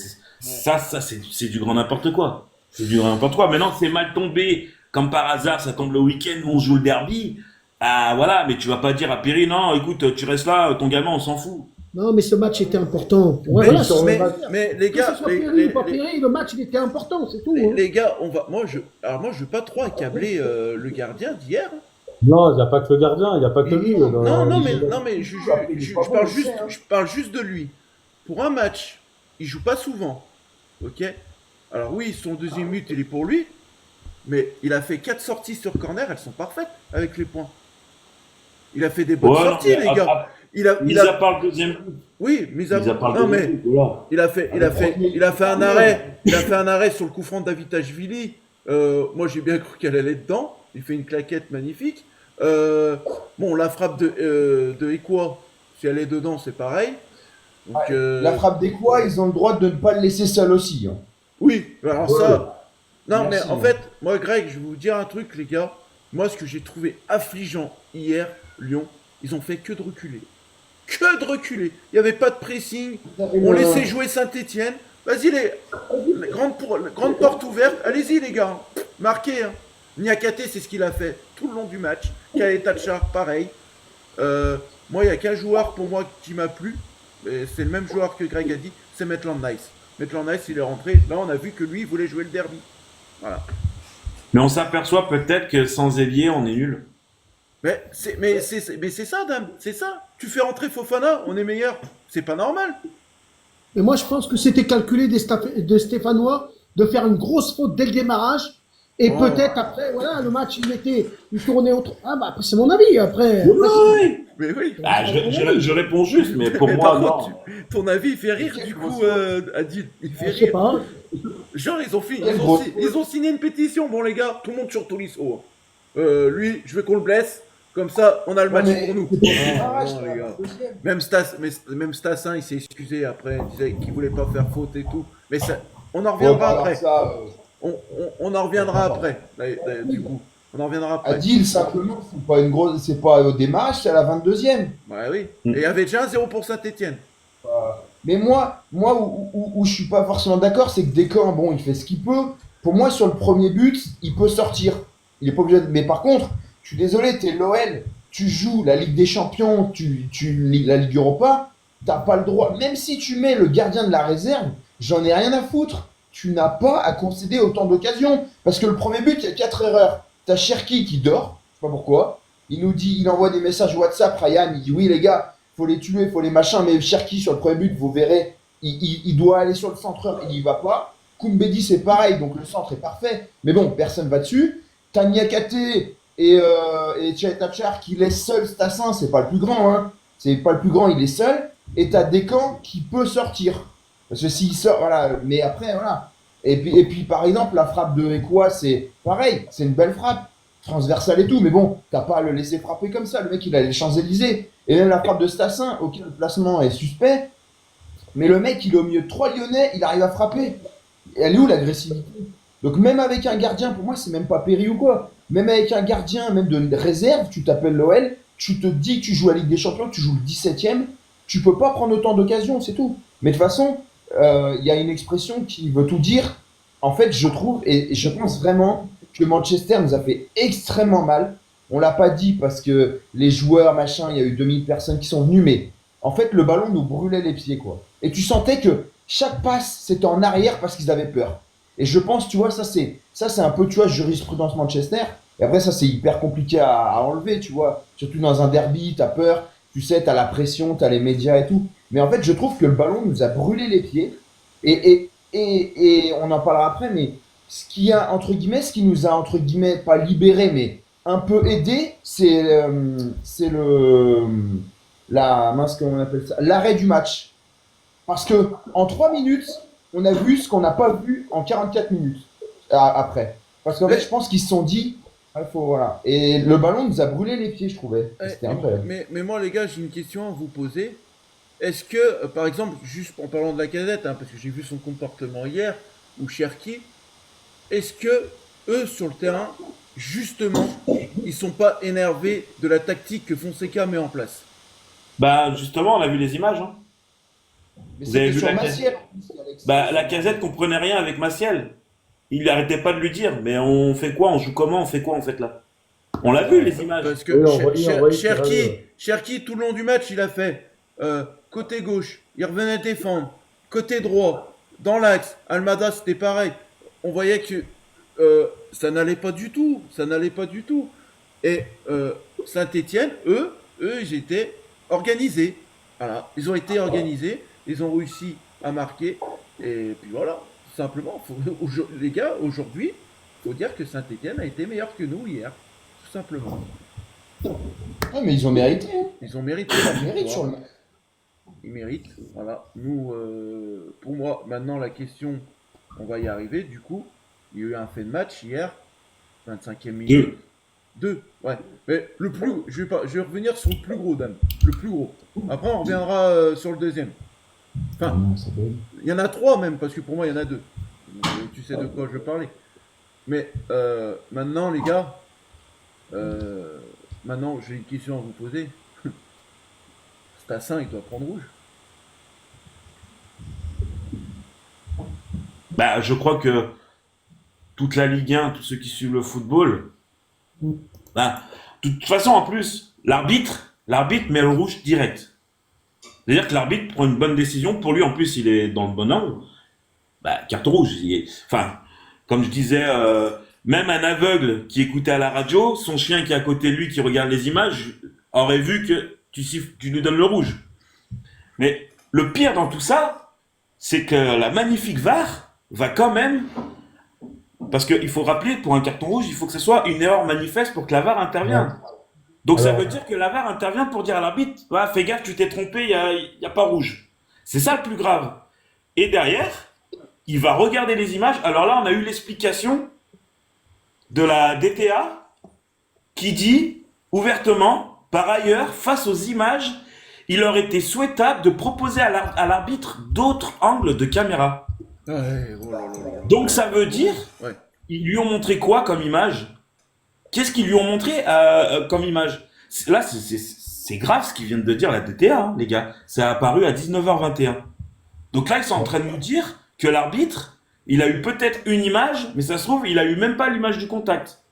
ça, c'est du grand n'importe quoi. C'est du grand n'importe quoi. Maintenant, c'est mal tombé, comme par hasard, ça tombe le week-end où on joue le derby. Ah voilà, mais tu vas pas dire à Perry non, écoute, tu restes là, ton gamin, on s'en fout. Non, mais ce match était important. Ouais, Mais, voilà, c'est ce mais- qu'on va dire. mais les Que gars, ce soit les- Perry les- ou pas les- Perry, le match il était important, c'est tout. les- hein. les gars, moi je veux pas trop accabler le gardien d'hier. Non, il n'y a pas que le gardien, il n'y a pas que lui. Non, mais je parle juste de lui. Pour un match, il joue pas souvent. Ok. Alors oui, son deuxième but, il est pour lui. Mais il a fait 4 sorties sur corner, elles sont parfaites avec les points. Il a fait des bonnes Ouais, non, sorties, mais les gars. Il a, Mis il à a, part le deuxième but. oui, mis à Mis à part le non deuxième mais but, voilà. il a fait un arrêt sur le coup franc d'Avitashvili. Moi j'ai bien cru qu'elle allait dedans. Il fait une claquette magnifique. Bon, la frappe de Ekwa, si elle est dedans, c'est pareil. Donc, La frappe des quoi, ils ont le droit de ne pas le laisser seul aussi. Hein. oui, alors Ouais. ça. Non, Merci, mais en hein. fait, moi, Greg, je vais vous dire un truc, les gars. Moi, ce que j'ai trouvé affligeant hier, Lyon, ils ont fait que de reculer. Que de reculer. Il n'y avait pas de pressing. On laissait jouer Saint-Etienne. Vas-y, les grandes portes ouvertes. Allez-y, les gars. Marquez. Hein. Niakate, c'est ce qu'il a fait tout le long du match. Khaled Tachar, pareil. Moi, il n'y a qu'un joueur pour moi qui m'a plu. Et c'est le même joueur que Greg a dit. C'est Maitland Nice. Maitland Nice, il est rentré. Là, on a vu que lui, il voulait jouer le derby. Voilà. Mais on s'aperçoit peut-être que sans ailier, on est nul. Mais c'est ça, Dame. C'est ça. Tu fais rentrer Fofana, on est meilleur. C'est pas normal. Et moi, je pense que c'était calculé des Stéphanois de faire une grosse faute dès le démarrage. Et Oh. peut-être après, voilà, le match, il tournait autre. Ah, bah, après, c'est mon avis. Après, Oui. Mais oui. Ah, je réponds juste, mais pour Mais moi, par non. contre, ton avis, il fait rire du coup, Adil. Il fait je sais rire. pas. Genre, gros. ils ont signé une pétition. Bon, les gars, tout le monde sur Tolisso. Lui, je veux qu'on le blesse. Comme ça, on a le match Ouais, mais- pour nous. Ah, Non, les gars. Même Stassin, il s'est excusé après. Il disait qu'il voulait pas faire faute et tout. Mais ça, on en reviendra alors après. ça, On en reviendra après. Là, du coup, on en reviendra après. Adil, simplement, c'est pas au démarrage, c'est à la 22e. Ouais, oui. Mm. Et il y avait déjà un 0 pour Saint-Etienne. Mais moi où je suis pas forcément d'accord, c'est que Descamps, bon, il fait ce qu'il peut. Pour moi, sur le premier but, il peut sortir. Il est pas obligé de... Mais par contre, je suis désolé, t'es l'OL, tu joues la Ligue des Champions, la Ligue Europa, t'as pas le droit. Même si tu mets le gardien de la réserve, j'en ai rien à foutre. Tu n'as pas à concéder autant d'occasions. Parce que le premier but, il y a 4 erreurs. T'as Cherki qui dort, je sais pas pourquoi. Il envoie des messages WhatsApp, Ryan, il dit oui les gars, faut les tuer, faut les machins, mais Cherki sur le premier but, vous verrez, il doit aller sur le centreur, il y va pas. Koumbedi c'est pareil, donc le centre est parfait, mais bon, personne va dessus. T'as Niakate et Tchaitatchar qui laissent seul Stassin, c'est pas le plus grand, hein. C'est pas le plus grand, il est seul. Et t'as Descamps qui peut sortir. Parce que s'il sort, voilà, mais après, voilà. Et puis par exemple, la frappe de Ekwa, c'est pareil, c'est une belle frappe, transversale et tout, mais bon, t'as pas à le laisser frapper comme ça, le mec il a les Champs-Élysées. Et même la frappe de Stassin, ok, le placement est suspect, mais le mec il est au milieu de 3 Lyonnais, il arrive à frapper. Et elle est où l'agressivité? Donc même avec un gardien, pour moi c'est même pas Perry ou quoi, même avec un gardien, même de réserve, tu t'appelles l'OL, tu te dis que tu joues à la Ligue des Champions, tu joues le 17ème, tu peux pas prendre autant d'occasions, c'est tout. Mais de toute façon, il y a une expression qui veut tout dire. En fait, je trouve, et je pense vraiment que Manchester nous a fait extrêmement mal. On l'a pas dit parce que les joueurs, machin, il y a eu 2000 personnes qui sont venues, mais en fait, le ballon nous brûlait les pieds, quoi. Et tu sentais que chaque passe, c'était en arrière parce qu'ils avaient peur. Et je pense, tu vois, ça c'est un peu, tu vois, jurisprudence Manchester. Et après, ça c'est hyper compliqué à enlever, tu vois. Surtout dans un derby, t'as peur, tu sais, t'as la pression, t'as les médias et tout. Mais en fait, je trouve que le ballon nous a brûlé les pieds. Et on en parlera après, mais ce qui nous a, entre guillemets, pas libéré, mais un peu aidé, c'est mince, comment on appelle ça, l'arrêt du match. Parce que en 3 minutes, on a vu ce qu'on n'a pas vu en 44 minutes après. Parce qu'en fait, je pense qu'ils se sont dit, ah, voilà. Et le ballon nous a brûlé les pieds, je trouvais. C'était incroyable. Mais moi, les gars, j'ai une question à vous poser. Est-ce que, par exemple, juste en parlant de la Lacazette, hein, parce que j'ai vu son comportement hier, ou Cherki, est-ce que eux, sur le terrain, justement, ils sont pas énervés de la tactique que Fonseca met en place? Bah, justement, on a vu les images. Hein. Mais Vous avez c'était vu sur la Maciel, en plus, Alex. Bah, la casette comprenait rien avec Maciel. Il n'arrêtait pas de lui dire, mais on fait quoi, on joue comment, on fait quoi en fait là? On l'a vu les images. Parce que Oui, on voyait Cherki, tout le long du match, il a fait côté gauche, il revenait défendre, côté droit, dans l'axe. Almada, c'était pareil. On voyait que ça n'allait pas du tout. Ça n'allait pas du tout. Et Saint-Étienne, eux, ils étaient organisés. Voilà, ils ont été organisés, ils ont réussi à marquer. Et puis voilà, tout simplement. Les gars, aujourd'hui, il faut dire que Saint-Étienne a été meilleur que nous hier. Tout simplement. Ouais, mais ils ont mérité. Hein. Ils ont mérité Ils la méritent sur victoire. le match. Ils méritent. Voilà. Nous, pour moi, maintenant, la question, on va y arriver. Du coup, il y a eu un fait de match hier, 25e minute. Deux, ouais. Mais le plus, je vais revenir sur le plus gros, dame. Le plus gros. Après, on reviendra sur le deuxième. Enfin, il y en a trois même, parce que pour moi, il y en a deux. Donc, tu sais de quoi je parlais. Mais maintenant, les gars, maintenant, j'ai une question à vous poser. Stassin, il doit prendre rouge. Bah, je crois que toute la Ligue 1, tous ceux qui suivent le football, bah, de toute façon, en plus, l'arbitre met le rouge direct. C'est-à-dire que l'arbitre prend une bonne décision. Pour lui, en plus, il est dans le bon angle. Bah, carton rouge. Enfin, comme je disais, même un aveugle qui écoutait à la radio, son chien qui est à côté de lui, qui regarde les images, aurait vu que tu lui donnes le rouge. Mais le pire dans tout ça, c'est que la magnifique VAR va quand même... Parce qu'il faut rappeler, pour un carton rouge, il faut que ce soit une erreur manifeste pour que la VAR intervienne. Donc ça veut dire que la VAR intervient pour dire à l'arbitre, ouais, fais gaffe, tu t'es trompé, il n'y a pas rouge. C'est ça le plus grave. Et derrière, il va regarder les images. Alors là, on a eu l'explication de la DTA qui dit ouvertement, par ailleurs, face aux images, il aurait été souhaitable de proposer à l'arbitre d'autres angles de caméra. Ouais, oh là là là. Donc ça veut dire, Ouais. ils lui ont montré quoi comme image? Qu'est-ce qu'ils lui ont montré comme image? Là, c'est grave ce qu'ils viennent de dire la DTA, hein, les gars. Ça a apparu à 19h21. Donc là, ils sont en train de nous dire que l'arbitre, il a eu peut-être une image, mais ça se trouve, il a eu même pas l'image du contact.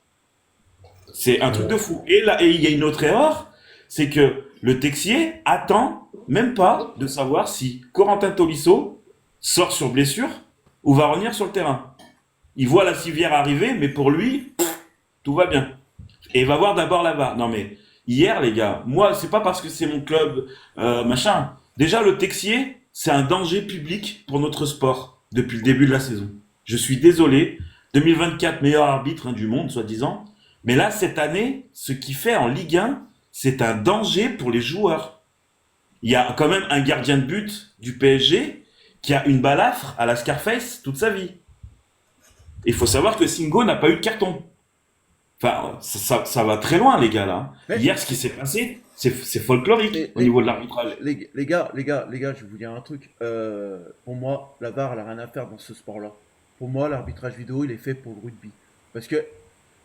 C'est un truc de fou. Et là, et il y a une autre erreur, c'est que le Texier attend même pas de savoir si Corentin Tolisso sort sur blessure ou va revenir sur le terrain. Il voit la civière arriver, mais pour lui, tout va bien. Et il va voir d'abord la VAR. Non mais, hier les gars, moi, c'est pas parce que c'est mon club, machin. Déjà, le Texier, c'est un danger public pour notre sport depuis le début de la saison. Je suis désolé. 2024, meilleur arbitre du monde, soi-disant. Mais là, cette année, ce qu'il fait en Ligue 1, c'est un danger pour les joueurs. Il y a quand même un gardien de but du PSG qui a une balafre à la Scarface toute sa vie. Il faut savoir que Singo n'a pas eu de carton. Enfin, ça va très loin, les gars, là. Mais- Hier, ce qui s'est passé, c'est folklorique au niveau de l'arbitrage. Les gars, je vais vous dire un truc. Pour moi, la VAR, elle a rien à faire dans ce sport-là. Pour moi, l'arbitrage vidéo, il est fait pour le rugby. Parce que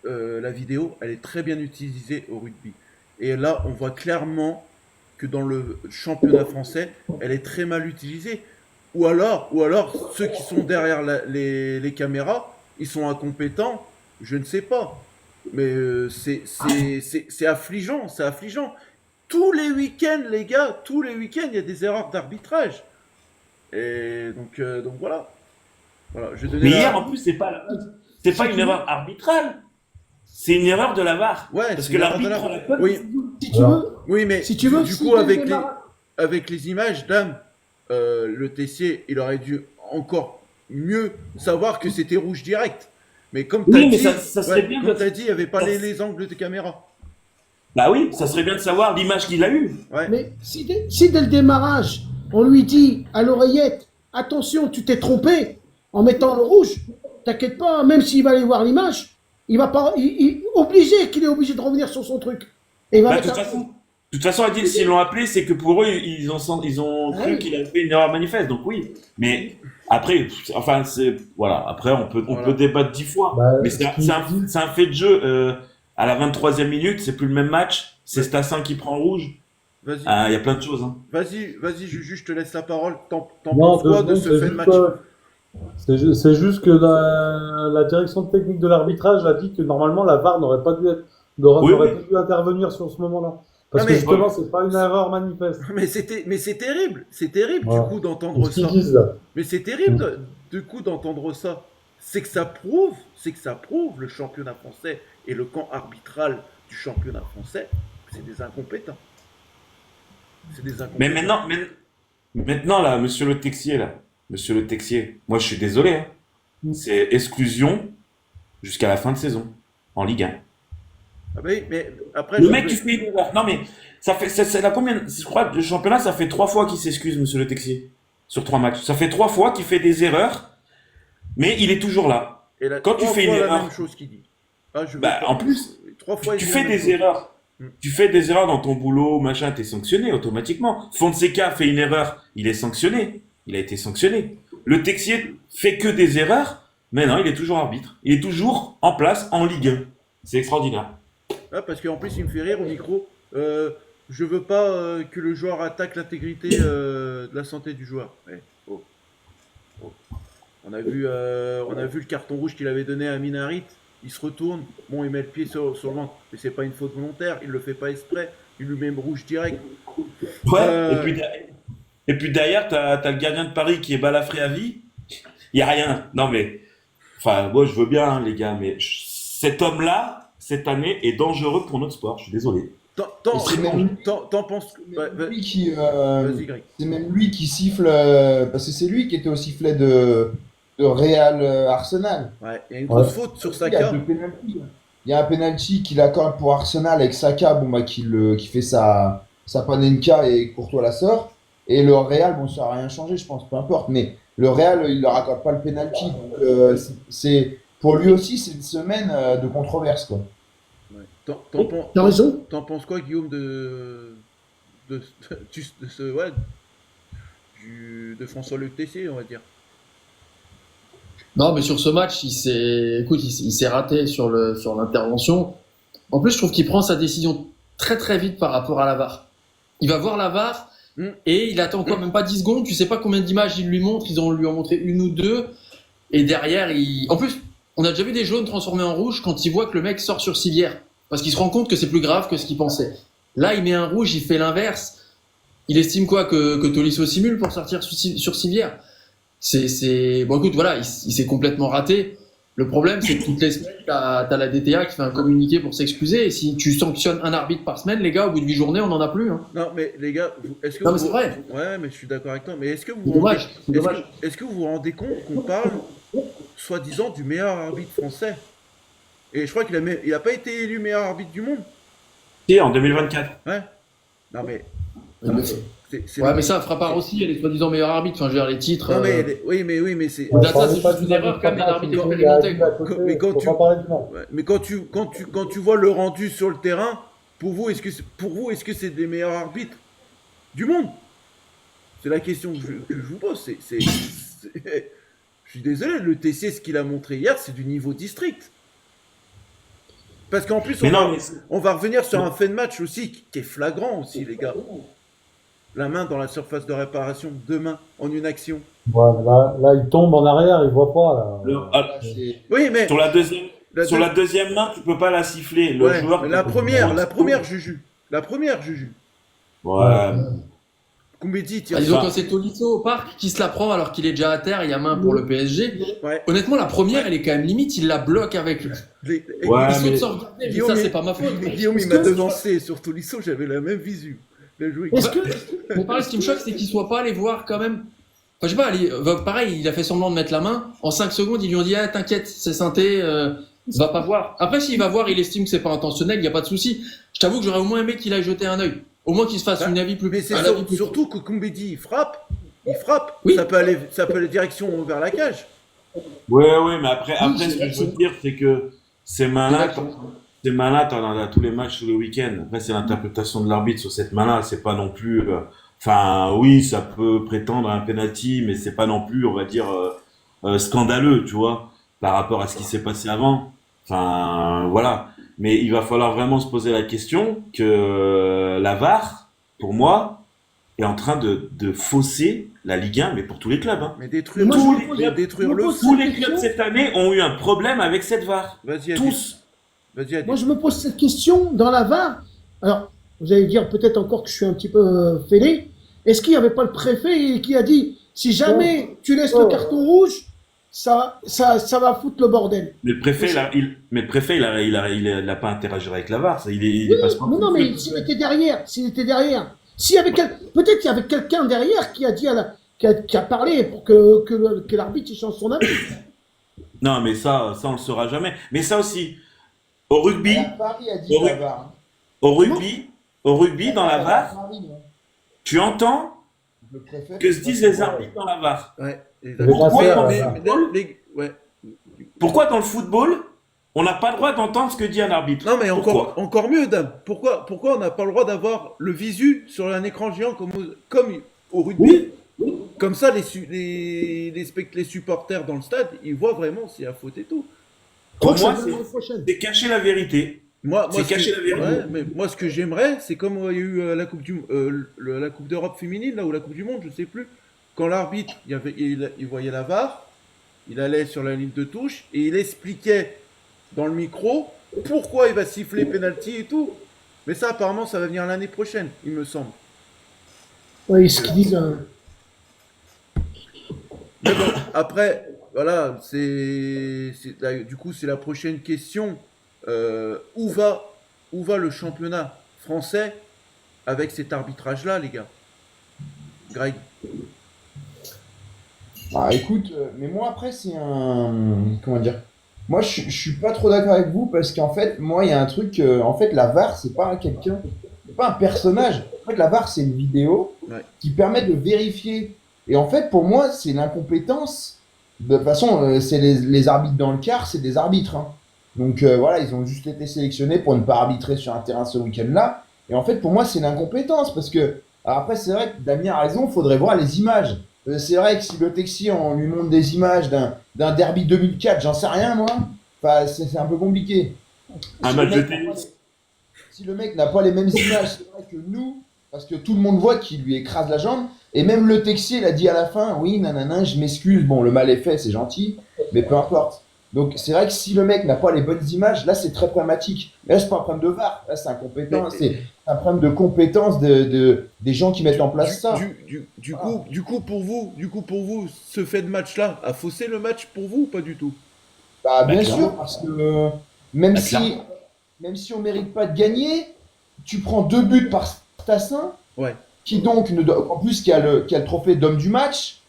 la vidéo, elle est très bien utilisée au rugby. Et là, on voit clairement que dans le championnat français, elle est très mal utilisée. Ou alors ceux qui sont derrière les caméras, ils sont incompétents. Je ne sais pas. Mais c'est affligeant, c'est affligeant. Tous les week-ends, les gars, tous les week-ends, il y a des erreurs d'arbitrage. Et donc voilà. Voilà, je donnais Mais la- hier, en plus, c'est pas une erreur arbitrale. C'est une erreur de la VAR. Ouais, Parce c'est que une erreur de l'arbitre la- prend la faute. Oui, Si tu Voilà. veux, oui, mais si tu veux, du si coup, dès le avec démarrage- avec les images, Dame, le Tessier, il aurait dû encore mieux savoir que c'était rouge direct. Mais comme tu Oui, as mais dit, ça serait bien comme de- t'as dit, il n'y avait pas ça- les angles de caméra. Bah oui, ça serait bien de savoir l'image qu'il a eue. Ouais. Mais si dès le démarrage, on lui dit à l'oreillette, attention, tu t'es trompé en mettant le rouge, t'inquiète pas, même s'il va aller voir l'image, il va pas, obligé qu'il est obligé de revenir sur son truc. Et il va Bah, de mettre toute façon, Adil, s'ils l'ont appelé, c'est que pour eux, ils ont Ah cru oui. qu'il avait fait une erreur manifeste. Donc oui. Mais après, enfin, voilà. Après, on Voilà. peut débattre 10 fois. Bah, mais ce c'est qui- un fait de jeu. À la 23e minute, c'est plus le même match. C'est Stassin qui prend rouge. Vas-y, Il y a plein de choses. Hein. vas-y, Juju, je te laisse la parole. T'en Non, penses quoi de secondes, ce c'est fait de juste match? c'est juste que la direction technique de l'arbitrage a dit que normalement la VAR n'aurait pas dû Oui, n'aurait oui. pas dû intervenir sur ce moment-là. Parce Ah, que mais- justement, c'est pas une erreur manifeste. Mais c'est terrible Voilà. du coup d'entendre C'est ce qu'ils ça. disent là. Mais c'est terrible du coup d'entendre ça. C'est que ça prouve le championnat français et le camp arbitral du championnat français, c'est des incompétents. C'est des incompétents. Mais maintenant, là, monsieur le Texier, moi, je suis désolé. Hein. C'est exclusion jusqu'à la fin de saison en Ligue 1. Ah oui, mais après, Le mec, tu fais une erreur. Non, mais c'est la combien? Je crois que le championnat, ça fait 3 fois qu'il s'excuse, monsieur le Texier, sur 3 matchs. Ça fait 3 fois qu'il fait des erreurs, mais il est toujours là. Et là, quand tu 3 fais une fois la erreur- même chose qu'il dit. Ah, je veux Bah, pas- en plus, 3 fois tu il dit fais la même des chose. erreurs. Mm. Tu fais des erreurs dans ton boulot, machin, t'es sanctionné automatiquement. Fonseca fait une erreur, il est sanctionné. Il a été sanctionné. Le Texier fait que des erreurs, mais non, il est toujours arbitre. Il est toujours en place en Ligue 1. C'est extraordinaire. Ah, parce qu'en plus, il me fait rire au micro. Je veux pas que le joueur attaque l'intégrité de la santé du joueur. Ouais. Oh. Oh. On a vu le carton rouge qu'il avait donné à Minarit. Il se retourne. Bon, il met le pied sur le ventre. Mais c'est pas une faute volontaire. Il le fait pas exprès. Il lui met le rouge direct. Ouais, et puis derrière, t'as le gardien de Paris qui est balafré à vie. Il y a rien. Non, mais. Enfin, moi, je veux bien, hein, les gars, mais cet homme-là, cette année, est dangereux pour notre sport. Je suis désolé. C'est même- T'en penses. C'est Ouais, même lui qui, Vas-y, Greg. c'est même lui qui siffle, parce que c'est lui qui était au sifflet de Real Arsenal. Ouais, il y a une grosse Ouais. faute sur Il y a Saka. 2 pénaltys. Il y a un penalty qu'il accorde pour Arsenal avec Saka, bon, bah, qui fait sa panenka et Courtois la sort. Et le Real, bon, ça n'a rien changé, je pense, peu importe. Mais le Real, il leur accorde pas le penalty. Donc, pour lui aussi, c'est une semaine de controverse, quoi. Ouais. T'as raison. T'en penses quoi, Guillaume, de François-Luc Tessier, on va dire? Non, mais sur ce match, il s'est raté sur l'intervention. En plus, je trouve qu'il prend sa décision très très vite par rapport à la VAR. Il va voir la VAR et il attend quoi, même pas 10 secondes. Tu sais pas combien d'images il lui montre. Lui en montré une ou deux. Et derrière, en plus, on a déjà vu des jaunes transformés en rouge quand il voit que le mec sort sur civière. Parce qu'il se rend compte que c'est plus grave que ce qu'il pensait. Là, il met un rouge, il fait l'inverse. Il estime quoi, que Tolisso simule pour sortir sur civière. Bon, écoute, voilà, il s'est complètement raté. Le problème, c'est que toutes les semaines, t'as la DTA qui fait un communiqué pour s'excuser. Et si tu sanctionnes un arbitre par semaine, les gars, au bout de 8 journées, on n'en a plus. Hein. Non, mais les gars, est-ce que Non, vous... mais c'est vrai. Ouais, mais je suis d'accord avec toi. Mais est-ce que vous C'est vous rendez... dommage. C'est dommage. Est-ce que vous vous rendez compte qu'on parle, soi-disant, du meilleur arbitre français? Et je crois qu'il a pas été élu meilleur arbitre du monde. Et en 2024. Ouais. Non, mais... Ouais, mais ça, Frappard aussi, elle est soi-disant meilleure arbitre. Enfin, je veux dire, les titres. Non, mais... Oui, mais c'est... Au-delà de ça, Parlez c'est pas juste du une erreur quand même d'un arbitre Frappard, expérimenté. il y a Adil à côté, Mais quand faut tu- pas parler du nom. Ouais, mais quand tu vois le rendu sur le terrain, pour vous, est-ce que c'est des meilleurs arbitres du monde? C'est la question que je vous pose. Je suis désolé, le TC, ce qu'il a montré hier, c'est du niveau district. Parce qu'en plus, Mais non, mais on va revenir sur un fait de match aussi qui est flagrant aussi, les gars. La main dans la surface de réparation, 2 mains en une action. Ouais, là, il tombe en arrière, il voit pas. Là. ah, Là, c'est- Oui, mais sur la deuxième. Sur la deuxième main, tu peux pas la siffler. Le Ouais, joueur. mais la première, Juju. La première, Juju. Ouais. Koumbedi tire. Disons, quand c'est Tolisso au parc qui se la prend alors qu'il est déjà à terre, il y a main pour le PSG. Ouais. Honnêtement, la première, elle est quand même limite, il la bloque avec. Les- Ouais, Il saute mais- sans regarder, mais Guillaume, ça, il- c'est pas ma faute. Guillaume, il Est-ce m'a que- devancé sur Tolisso, j'avais la même visu. Il a joué. Est-ce que, Mais pareil, ce qui me choque, c'est qu'il soit pas allé voir quand même. Enfin, je sais pas, pareil, il a fait semblant de mettre la main. En 5 secondes, ils lui ont dit, ah, t'inquiète, c'est synthé, va pas voir. Après, s'il va voir, il estime que c'est pas intentionnel, il y a pas de souci. Je t'avoue que j'aurais au moins aimé qu'il aille jeter un œil. Au moins qu'il se fasse Bah, une avis plus. Mais c'est un avis plus- surtout que Koumbedi, il frappe. Oui. Ça peut aller direction vers la cage. Ouais, mais après, ce que je veux dire, c'est que ces mains-là, D'accord. ces mains-là, t'en as tous les matchs, tous les week-ends. Après, c'est l'interprétation de l'arbitre sur cette main-là. C'est pas non plus. Enfin, oui, ça peut prétendre à un penalty, mais c'est pas non plus, on va dire, scandaleux, tu vois, par rapport à ce qui s'est passé avant. Enfin, voilà. Mais il va falloir vraiment se poser la question que la VAR, pour moi, est en train de fausser la Ligue 1, mais pour tous les clubs. Hein. Mais détruire Moi, je me pose- détruire je me le pose- Tous les clubs cette année ont eu un problème avec cette VAR. Vas-y, Adil. Tous. Vas-y, Adil. moi, je me pose cette question dans la VAR. Alors, vous allez dire peut-être encore que je suis un petit peu fêlé. Est-ce qu'il n'y avait pas le préfet qui a dit, si jamais tu laisses le carton rouge, ça va foutre le bordel. Mais le préfet, il a pas interagi avec la VAR. Ça, il Oui, passe pas. non, mais s'il était derrière, s'il y avait peut-être qu'il y avait quelqu'un derrière qui a dit qui a parlé pour que l'arbitre il change son avis. Non, mais ça, on le saura jamais. Mais ça aussi, au rugby, Paris a dit Au la rugby. VAR. au rugby, dans la VAR, Paris, non. tu entends Le préfet- que se disent les arbitres dans la VAR. Ouais. Les affaires, Ouais. Pourquoi dans le football, on n'a pas le droit d'entendre ce que dit un arbitre? Non, mais Pourquoi encore mieux, dame. Pourquoi on n'a pas le droit d'avoir le visu sur un écran géant comme au rugby? Comme ça, les supporters dans le stade, ils voient vraiment s'il y a faute et tout. Pour moi, Prochaine, l'année prochaine. c'est cacher la vérité. C'est cacher la vérité. Ouais, mais moi, ce que j'aimerais, c'est comme il y a eu la la Coupe d'Europe féminine, là, ou la Coupe du Monde, je sais plus. Quand l'arbitre, il voyait la VAR, il allait sur la ligne de touche et il expliquait dans le micro pourquoi il va siffler penalty et tout. Mais ça, apparemment, ça va venir l'année prochaine, il me semble. Oui, ce qu'ils disent. Mais bon, après, voilà, du coup, c'est la prochaine question. Où va le championnat français avec cet arbitrage-là, les gars? Greg. Bah écoute, mais moi après c'est un... Comment dire? Moi je suis pas trop d'accord avec vous parce qu'en fait, moi il y a un truc... en fait la VAR c'est pas quelqu'un, c'est pas un personnage. En fait la VAR c'est une vidéo qui permet de vérifier. Et en fait pour moi c'est l'incompétence. De toute façon c'est les arbitres dans le quart, c'est des arbitres. Hein. Donc voilà, ils ont juste été sélectionnés pour ne pas arbitrer sur un terrain ce week-end-là. Et en fait pour moi c'est l'incompétence parce que... Alors après c'est vrai que Damien a raison, il faudrait voir les images. C'est vrai que si le Texier, on lui montre des images d'un derby 2004, j'en sais rien moi, enfin, c'est un peu compliqué. Un Si match le de mec n'a tennis. pas les- Si le mec n'a pas les mêmes images, c'est vrai que nous, parce que tout le monde voit qu'il lui écrase la jambe, et même le Texier, il a dit à la fin, oui, nanana, je m'excuse, bon, le mal est fait, c'est gentil, mais peu importe. Donc c'est vrai que si le mec n'a pas les bonnes images, là c'est très problématique. Mais là c'est pas un problème de VAR, là c'est c'est un problème de compétence des gens qui mettent en place ça. Du coup, pour vous, ce fait de match-là a faussé le match pour vous ou pas du tout? Bah, bien clairement. sûr, parce que même clairement. même si on mérite pas de gagner, tu prends 2 buts par Tassin, Ouais. qui donc en plus qui a le trophée d'homme du match,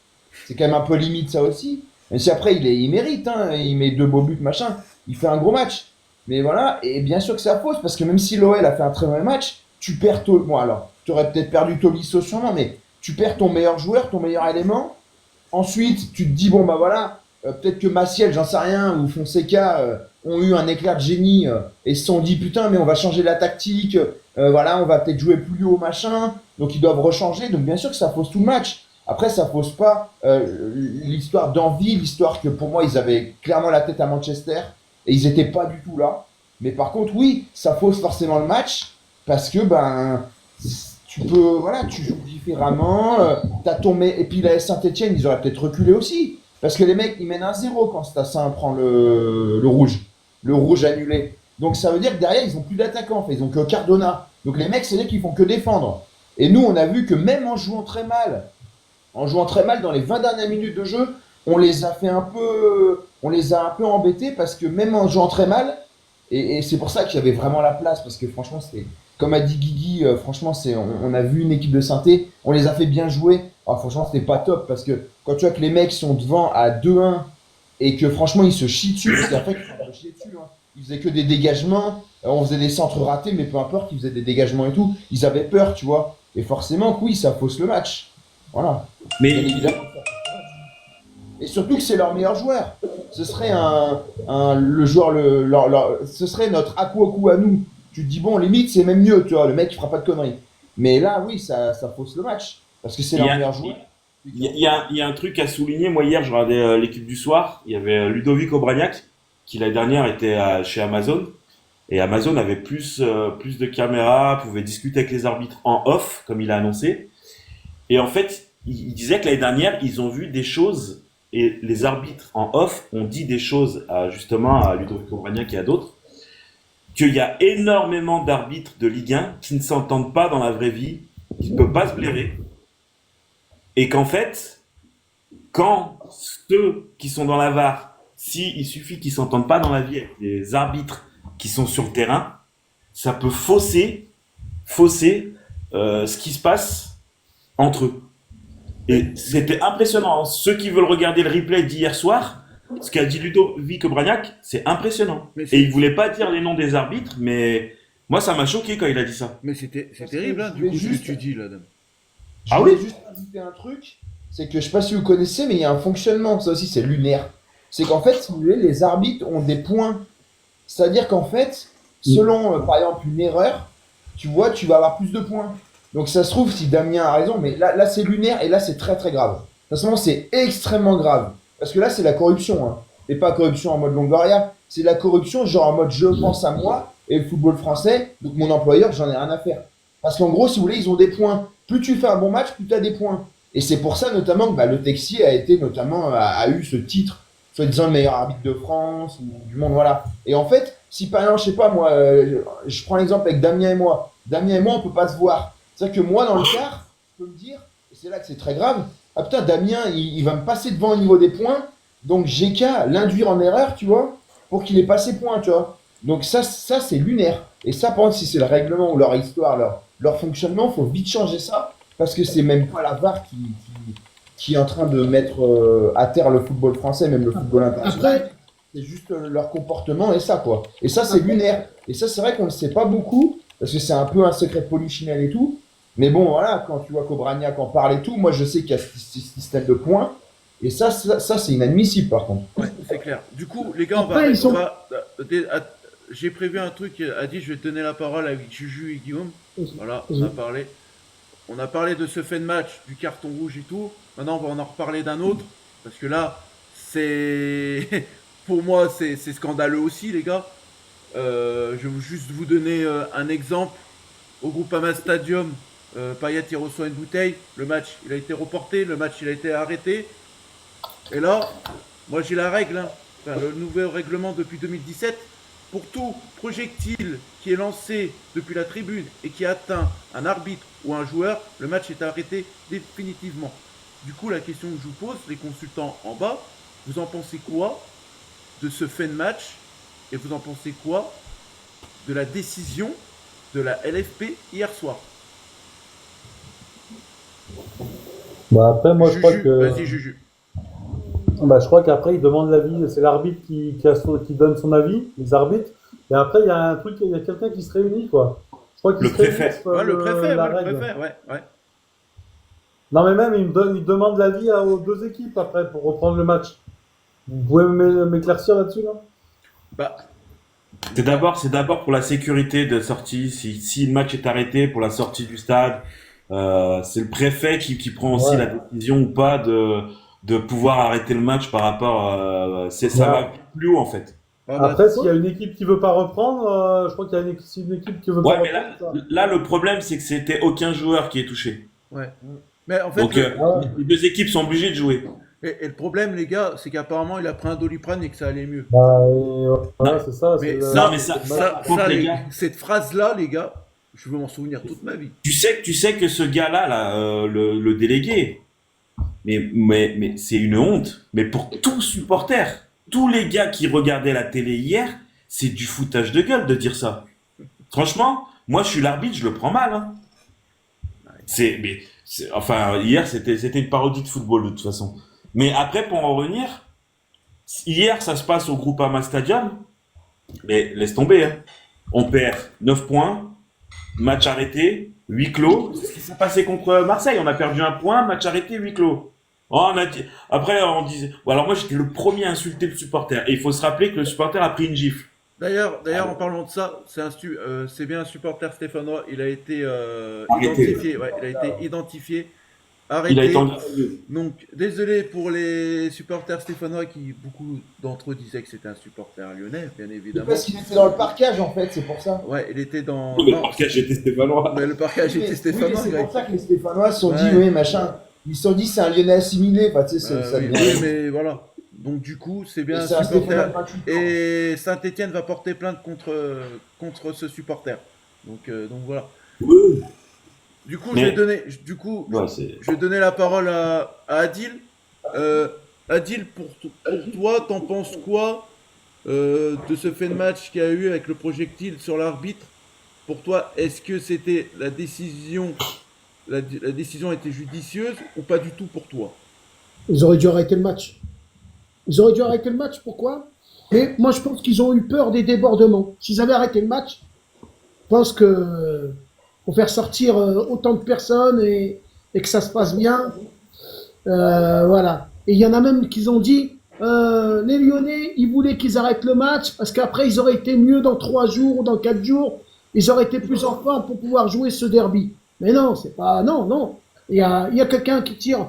c'est quand même un peu limite ça aussi. Même si après il mérite, hein, il met 2 beaux buts machin, il fait un gros match. Mais voilà, et bien sûr que ça fausse parce que même si l'OL a fait un très mauvais match, tu perds bon alors, tu aurais peut-être perdu Tolisso sûrement, mais tu perds ton meilleur joueur, ton meilleur élément. Ensuite, tu te dis bon bah voilà, peut-être que Maciel, j'en sais rien, ou Fonseca ont eu un éclair de génie et se sont dit putain mais on va changer la tactique, voilà, on va peut-être jouer plus haut machin, donc ils doivent rechanger, donc bien sûr que ça fausse tout le match. Après ça fausse pas l'histoire d'envie, l'histoire que pour moi ils avaient clairement la tête à Manchester et ils étaient pas du tout là. Mais par contre oui, ça fausse forcément le match parce que ben tu peux, voilà, tu joues différemment, t'as tombé, et puis la Saint-Etienne ils auraient peut-être reculé aussi. Parce que les mecs, ils mènent 1-0 quand Stassin prend le rouge. le rouge annulé. Donc ça veut dire que derrière, ils ont plus d'attaquants. En fait. Ils ont que Cardona. Donc les mecs, c'est-à-dire qu'ils font que défendre. Et nous, on a vu que même en jouant très mal dans les 20 dernières minutes de jeu, on les a un peu embêtés parce que même en jouant très mal, et c'est pour ça qu'il y avait vraiment la place, parce que franchement, c'était, comme a dit Guigui, franchement, on a vu une équipe de synthé, on les a fait bien jouer. Alors, franchement, c'était pas top parce que quand tu vois que les mecs sont devant à 2-1 et que franchement, ils se chient dessus, parce qu'après, ils se chient dessus, hein. Ils faisaient que des dégagements, on faisait des centres ratés, mais peu importe, ils faisaient des dégagements et tout. Ils avaient peur, tu vois. Et forcément, oui, ça fausse le match. Voilà. Bien Mais évidemment. Et surtout que c'est leur meilleur joueur. Ce serait ce serait notre Akuaku à nous. Tu te dis, bon, limite, c'est même mieux, tu vois, le mec, il fera pas de conneries. Mais là, oui, ça fausse le match. Parce que c'est leur meilleur joueur. il y a un truc à souligner. Moi, hier, je regardais l'équipe du soir. Il y avait Ludovic Obraniak, qui l'année dernière était chez Amazon. Et Amazon avait plus de caméras, pouvait discuter avec les arbitres en off, comme il a annoncé. Et en fait, il disait que l'année dernière, ils ont vu des choses, et les arbitres en off ont dit des choses justement à Ludovic Obraniak et à d'autres, qu'il y a énormément d'arbitres de Ligue 1 qui ne s'entendent pas dans la vraie vie, qui ne peuvent pas se blairer. Et qu'en fait, quand ceux qui sont dans la VAR, il suffit qu'ils s'entendent pas dans la vie avec les arbitres qui sont sur le terrain, ça peut fausser ce qui se passe entre eux. Et c'était impressionnant. Hein. Ceux qui veulent regarder le replay d'hier soir, ce qu'a dit Ludovic Obraniak, c'est impressionnant. Et il voulait pas dire les noms des arbitres, mais moi ça m'a choqué quand il a dit ça. Mais c'est terrible, hein, du coup, ce que tu dis là. Je voulais juste ajouter un truc, c'est que je sais pas si vous connaissez, mais il y a un fonctionnement, ça aussi c'est lunaire. C'est qu'en fait, si vous voulez, les arbitres ont des points. C'est-à-dire qu'en fait, selon par exemple une erreur, tu vois, tu vas avoir plus de points. Donc ça se trouve, si Damien a raison, mais là c'est lunaire et là c'est très très grave. De toute façon, c'est extrêmement grave. Parce que là, c'est la corruption. Hein. Et pas corruption en mode Longoria, c'est la corruption genre en mode je pense à moi et le football français, donc mon employeur, j'en ai rien à faire. Parce qu'en gros, si vous voulez, ils ont des points. Plus tu fais un bon match, plus tu as des points. Et c'est pour ça notamment que le Texier a eu ce titre, soi-disant le meilleur arbitre de France ou du monde, voilà. Et en fait, si par exemple, je sais pas moi, je prends l'exemple avec Damien et moi. Damien et moi, on peut pas se voir. C'est-à-dire que moi, dans le quart, je peux me dire, et c'est là que c'est très grave, ah putain, Damien, il va me passer devant au niveau des points, donc j'ai qu'à l'induire en erreur, tu vois, pour qu'il ait pas ses points, tu vois. Donc ça c'est lunaire. Et ça, par contre, si c'est le règlement ou leur histoire, leur fonctionnement, faut vite changer ça, parce que c'est même pas la VAR qui est en train de mettre à terre le football français, même le football international. Après, c'est juste leur comportement et ça, quoi. Et ça, c'est lunaire. Et ça, c'est vrai qu'on ne sait pas beaucoup, parce que c'est un peu un secret de polichinelle et tout. Mais bon, voilà, quand tu vois qu'Obraniak en parle et tout, moi, je sais qu'il y a ce système de points. Et ça c'est inadmissible, par contre. Ouais, c'est clair. Du coup, les gars, Après, j'ai prévu un truc. Adi, je vais te donner la parole avec Juju et Guillaume. Voilà, on a parlé de ce fait de match, du carton rouge et tout. Maintenant, on va en reparler d'un autre. Parce que là, pour moi, c'est scandaleux aussi, les gars. Je vais juste vous donner un exemple. Au Groupama Stadium, Payet il reçoit une bouteille. Le match, il a été reporté. Le match, il a été arrêté. Et là, moi j'ai la règle, hein. Enfin, le nouveau règlement depuis 2017. Pour tout projectile qui est lancé depuis la tribune et qui atteint un arbitre ou un joueur, le match est arrêté définitivement. Du coup, la question que je vous pose, les consultants en bas, vous en pensez quoi de ce fait de match et vous en pensez quoi de la décision de la LFP hier soir? Après, moi, je crois que. Vas-y, Juju. Je crois qu'après, ils demandent l'avis. C'est l'arbitre qui donne son avis, les arbitres. Et après, il y a un truc, il y a quelqu'un qui se réunit, quoi. Je crois qu'il Le se préfet. réunissent, Ouais, le préfet, la ouais, le règle. préfet, ouais. Non, mais même, il demande l'avis aux deux équipes après pour reprendre le match. Vous pouvez m'éclaircir là-dessus, là? Bah, C'est d'abord pour la sécurité de sortie. Si le match est arrêté pour la sortie du stade, c'est le préfet qui prend aussi la décision ou pas de pouvoir arrêter le match par rapport. Ça va plus haut en fait. Après, s'il y a une équipe qui veut pas reprendre, je crois qu'il y a une équipe qui veut Ouais, pas mais reprendre. là le problème c'est que c'était aucun joueur qui est touché. ouais. Mais en fait, Donc les deux équipes sont obligées de jouer. Et le problème, les gars, c'est qu'apparemment, il a pris un Doliprane et que ça allait mieux. Bah, et voilà, c'est ça. Mais c'est ça, Non, mais ça, ça, par contre, les les- gars. cette phrase-là, les gars, je veux m'en souvenir toute ma vie. Tu sais que ce gars-là, là, le délégué, mais c'est une honte. Mais pour tout supporter, tous les gars qui regardaient la télé hier, c'est du foutage de gueule de dire ça. Franchement, moi, je suis l'arbitre, je le prends mal. Hein. Enfin, hier, c'était une parodie de football de toute façon. Mais après, pour en revenir, hier, ça se passe au Groupama Stadium. Mais laisse tomber. Hein. On perd 9 points, match arrêté, huis clos. C'est ce qui s'est passé contre Marseille. On a perdu un point, match arrêté, huis clos. Oh, après, on disait. Bon, alors, moi, j'étais le premier à insulter le supporter. Et il faut se rappeler que le supporter a pris une gifle. D'ailleurs, en parlant de ça, c'est bien un supporter stéphanois. Il a été Arrêté. identifié. Ouais, il a été identifié, Il a arrêté. été en... Donc, désolé pour les supporters stéphanois qui, beaucoup d'entre eux disaient que c'était un supporter lyonnais, bien C'est évidemment. parce qu'il était dans le parquage en fait, c'est pour ça. Ouais, il était dans. Le non, parquage était stéphanois. mais le parquage Oui, était mais stéphanois. c'est Greg. pour ça que les Stéphanois se sont Ouais. dit, oui, machin. Ils se sont dit, c'est un Lyonnais assimilé. Enfin, tu sais, ça Oui, devient- oui, mais voilà. Donc, du coup, c'est bien c'est un un supporter. Stéphanois gratuit. Et Saint-Etienne va porter plainte contre ce supporter. Donc voilà. Oui. Du coup, Mais- je vais donner la parole à Adil. Adil, pour toi, t'en penses quoi de ce fait de match qu'il y a eu avec le projectile sur l'arbitre? Pour toi, est-ce que c'était la décision était judicieuse ou pas du tout pour toi? Ils auraient dû arrêter le match. Pourquoi? Mais moi, je pense qu'ils ont eu peur des débordements. S'ils avaient arrêté le match, je pense que pour faire sortir autant de personnes et que ça se passe bien, voilà. Et il y en a même qui ont dit, les Lyonnais, ils voulaient qu'ils arrêtent le match parce qu'après, ils auraient été mieux dans 3 jours ou dans 4 jours. Ils auraient été plus en forme pour pouvoir jouer ce derby. Mais non, c'est pas... Non. Il y a quelqu'un qui tire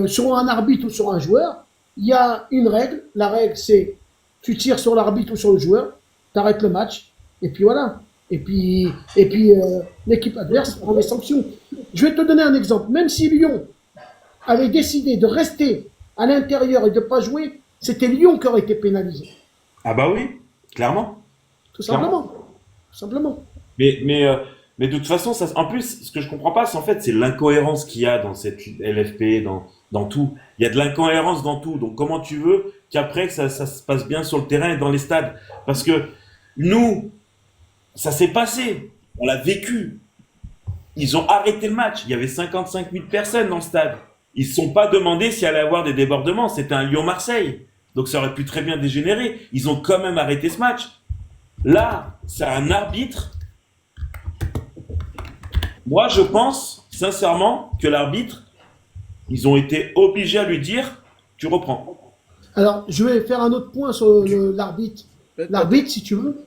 sur un arbitre ou sur un joueur. Il y a une règle. La règle, c'est tu tires sur l'arbitre ou sur le joueur, tu arrêtes le match, et puis voilà. Et puis l'équipe adverse prend des sanctions. Je vais te donner un exemple. Même si Lyon avait décidé de rester à l'intérieur et de ne pas jouer, c'était Lyon qui aurait été pénalisé. Ah bah oui, clairement. Tout simplement. Tout simplement. Mais de toute façon, ça, en plus, ce que je comprends pas, c'est en fait, c'est l'incohérence qu'il y a dans cette LFP, dans tout. Il y a de l'incohérence dans tout. Donc, comment tu veux qu'après, ça se passe bien sur le terrain et dans les stades? Parce que nous, ça s'est passé. On l'a vécu. Ils ont arrêté le match. Il y avait 55 000 personnes dans le stade. Ils ne se sont pas demandé s'il allait y avoir des débordements. C'était un Lyon-Marseille. Donc, ça aurait pu très bien dégénérer. Ils ont quand même arrêté ce match. Là, c'est un arbitre. Moi, je pense sincèrement que l'arbitre, ils ont été obligés à lui dire, tu reprends. Alors, je vais faire un autre point sur l'arbitre. L'arbitre, si tu veux.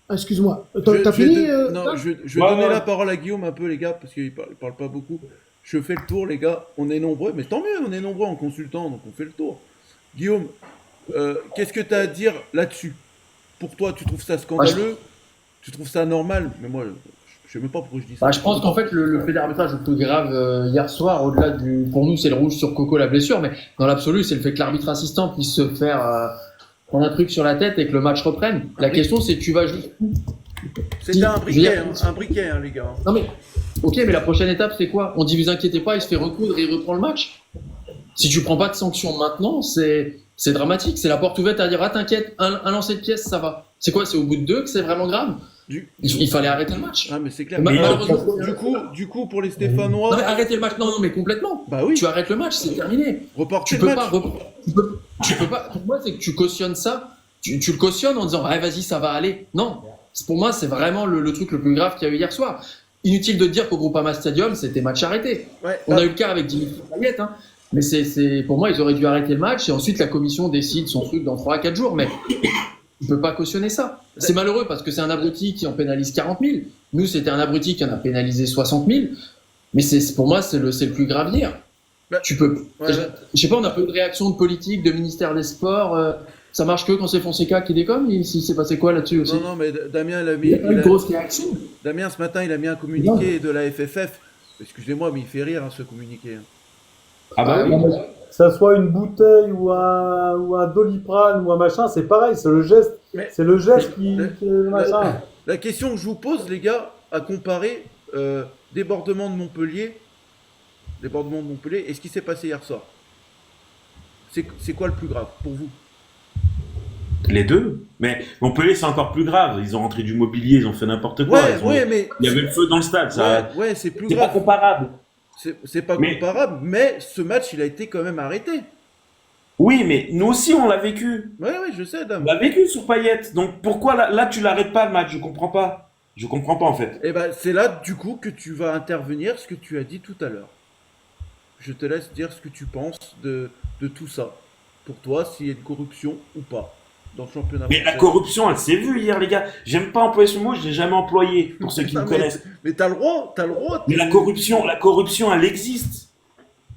Ah, excuse-moi. T'as fini Non, là je vais Ouais, donner ouais. la parole à Guillaume un peu, les gars, parce qu'il parle pas beaucoup. Je fais le tour, les gars. On est nombreux, mais tant mieux, on est nombreux en consultant, donc on fait le tour. Guillaume, qu'est-ce que tu as à dire là-dessus? Pour toi, tu trouves ça scandaleux? Tu trouves ça normal? Mais moi, je sais même pas pourquoi je dis ça. Bah, je pense qu'en fait, le fait d'arbitrage le plus grave hier soir, au-delà du. Pour nous, c'est le rouge sur Coco, la blessure, mais dans l'absolu, c'est le fait que l'arbitre assistant puisse se faire prendre un truc sur la tête et que le match reprenne. La question, c'est tu vas juste. C'était un je veux briquet, dire- un briquet, hein, les gars. Non, mais. Ok, mais la prochaine étape, c'est quoi? On dit, vous inquiétez pas, il se fait recoudre et il reprend le match. Si tu prends pas de sanction maintenant, c'est dramatique. C'est la porte ouverte à dire, ah, t'inquiète, un lancer de pièce, ça va. C'est quoi? C'est au bout de 2 que c'est vraiment grave? Il fallait arrêter le match. Ah, mais c'est clair. Mais Mais malheureusement- du coup, pour les Stéphanois, Non mais arrêtez le match, non mais complètement. bah oui, Tu arrêtes le match, c'est terminé. reporter Tu le peux match. pas, tu peux pas. Pour moi, c'est que tu cautionnes ça. Tu le cautionnes en disant, ah, vas-y, ça va aller. Non, pour moi, c'est vraiment le truc le plus grave qu'il y a eu hier soir. Inutile de dire qu'au Groupama Stadium, c'était match arrêté. Ouais, On a eu le cas avec Dimitri Payet, hein. Mais pour moi, ils auraient dû arrêter le match et ensuite la commission décide son truc dans 3 à 4 jours. Mais tu peux pas cautionner ça. C'est malheureux parce que c'est un abruti qui en pénalise 40 000. Nous, c'était un abruti qui en a pénalisé 60 000. Mais pour moi, c'est le plus grave hier. Bah, Tu peux. ouais, Je sais pas, on a peu de réaction de politique, de ministère des Sports. Ça marche que quand c'est Fonseca qui déconne. Il s'est passé quoi là-dessus aussi? Non, non, mais Damien, Il y a pas une grosse réaction. Damien, ce matin, il a mis un communiqué de la FFF. Excusez-moi, mais il fait rire, hein, ce communiqué. hein. Ah bah oui. que ça soit une bouteille ou un Doliprane ou un machin, c'est pareil, c'est le geste. Mais- C'est le geste mais- qui est le machin. La question que je vous pose, les gars, à comparer débordement de Montpellier et ce qui s'est passé hier soir. C'est quoi le plus grave pour vous? Les deux. Mais Montpellier, c'est encore plus grave. Ils ont rentré du mobilier, ils ont fait n'importe quoi. Ils ont- Mais Il y avait le feu dans le stade. Ça... ouais, c'est plus C'est pas grave. comparable. C'est pas Mais- comparable, mais ce match, il a été quand même arrêté. Oui, mais nous aussi, on l'a vécu. Ouais, je sais, Dame. On l'a vécu sur Payet. Donc pourquoi là tu l'arrêtes pas le match? Je comprends pas. Je comprends pas en fait. Et ben, c'est là, du coup, que tu vas intervenir ce que tu as dit tout à l'heure. Je te laisse dire ce que tu penses de tout ça. Pour toi, s'il y a une corruption ou pas dans le championnat Mais la français. corruption, elle s'est vue hier, les gars. J'aime pas employer ce mot, je l'ai jamais employé pour ceux qui Non, me mais- connaissent. Mais t'as le droit, Mais la corruption, elle existe.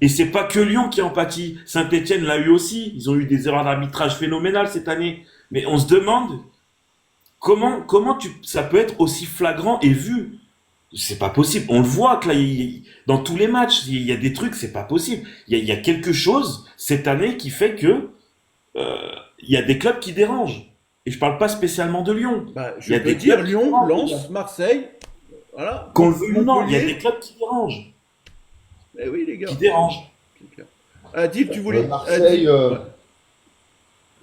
Et c'est pas que Lyon qui en pâtit. Saint-Etienne l'a eu aussi. Ils ont eu des erreurs d'arbitrage phénoménales cette année. Mais on se demande comment ça peut être aussi flagrant et vu. C'est pas possible. On le voit que là, dans tous les matchs, il y a des trucs, c'est pas possible. Il y a quelque chose cette année qui fait que il y a des clubs qui dérangent. Et je parle pas spécialement de Lyon. Bah, Il je y a peux des dire clubs qui Lyon, dérangent, Lens, Marseille. Voilà. Qu'on le veuille ou non, il y a Montpellier. des clubs qui dérangent. Eh oui, les gars. Qui dérangent. C'est clair. Adil, tu voulais. Marseille, Adil,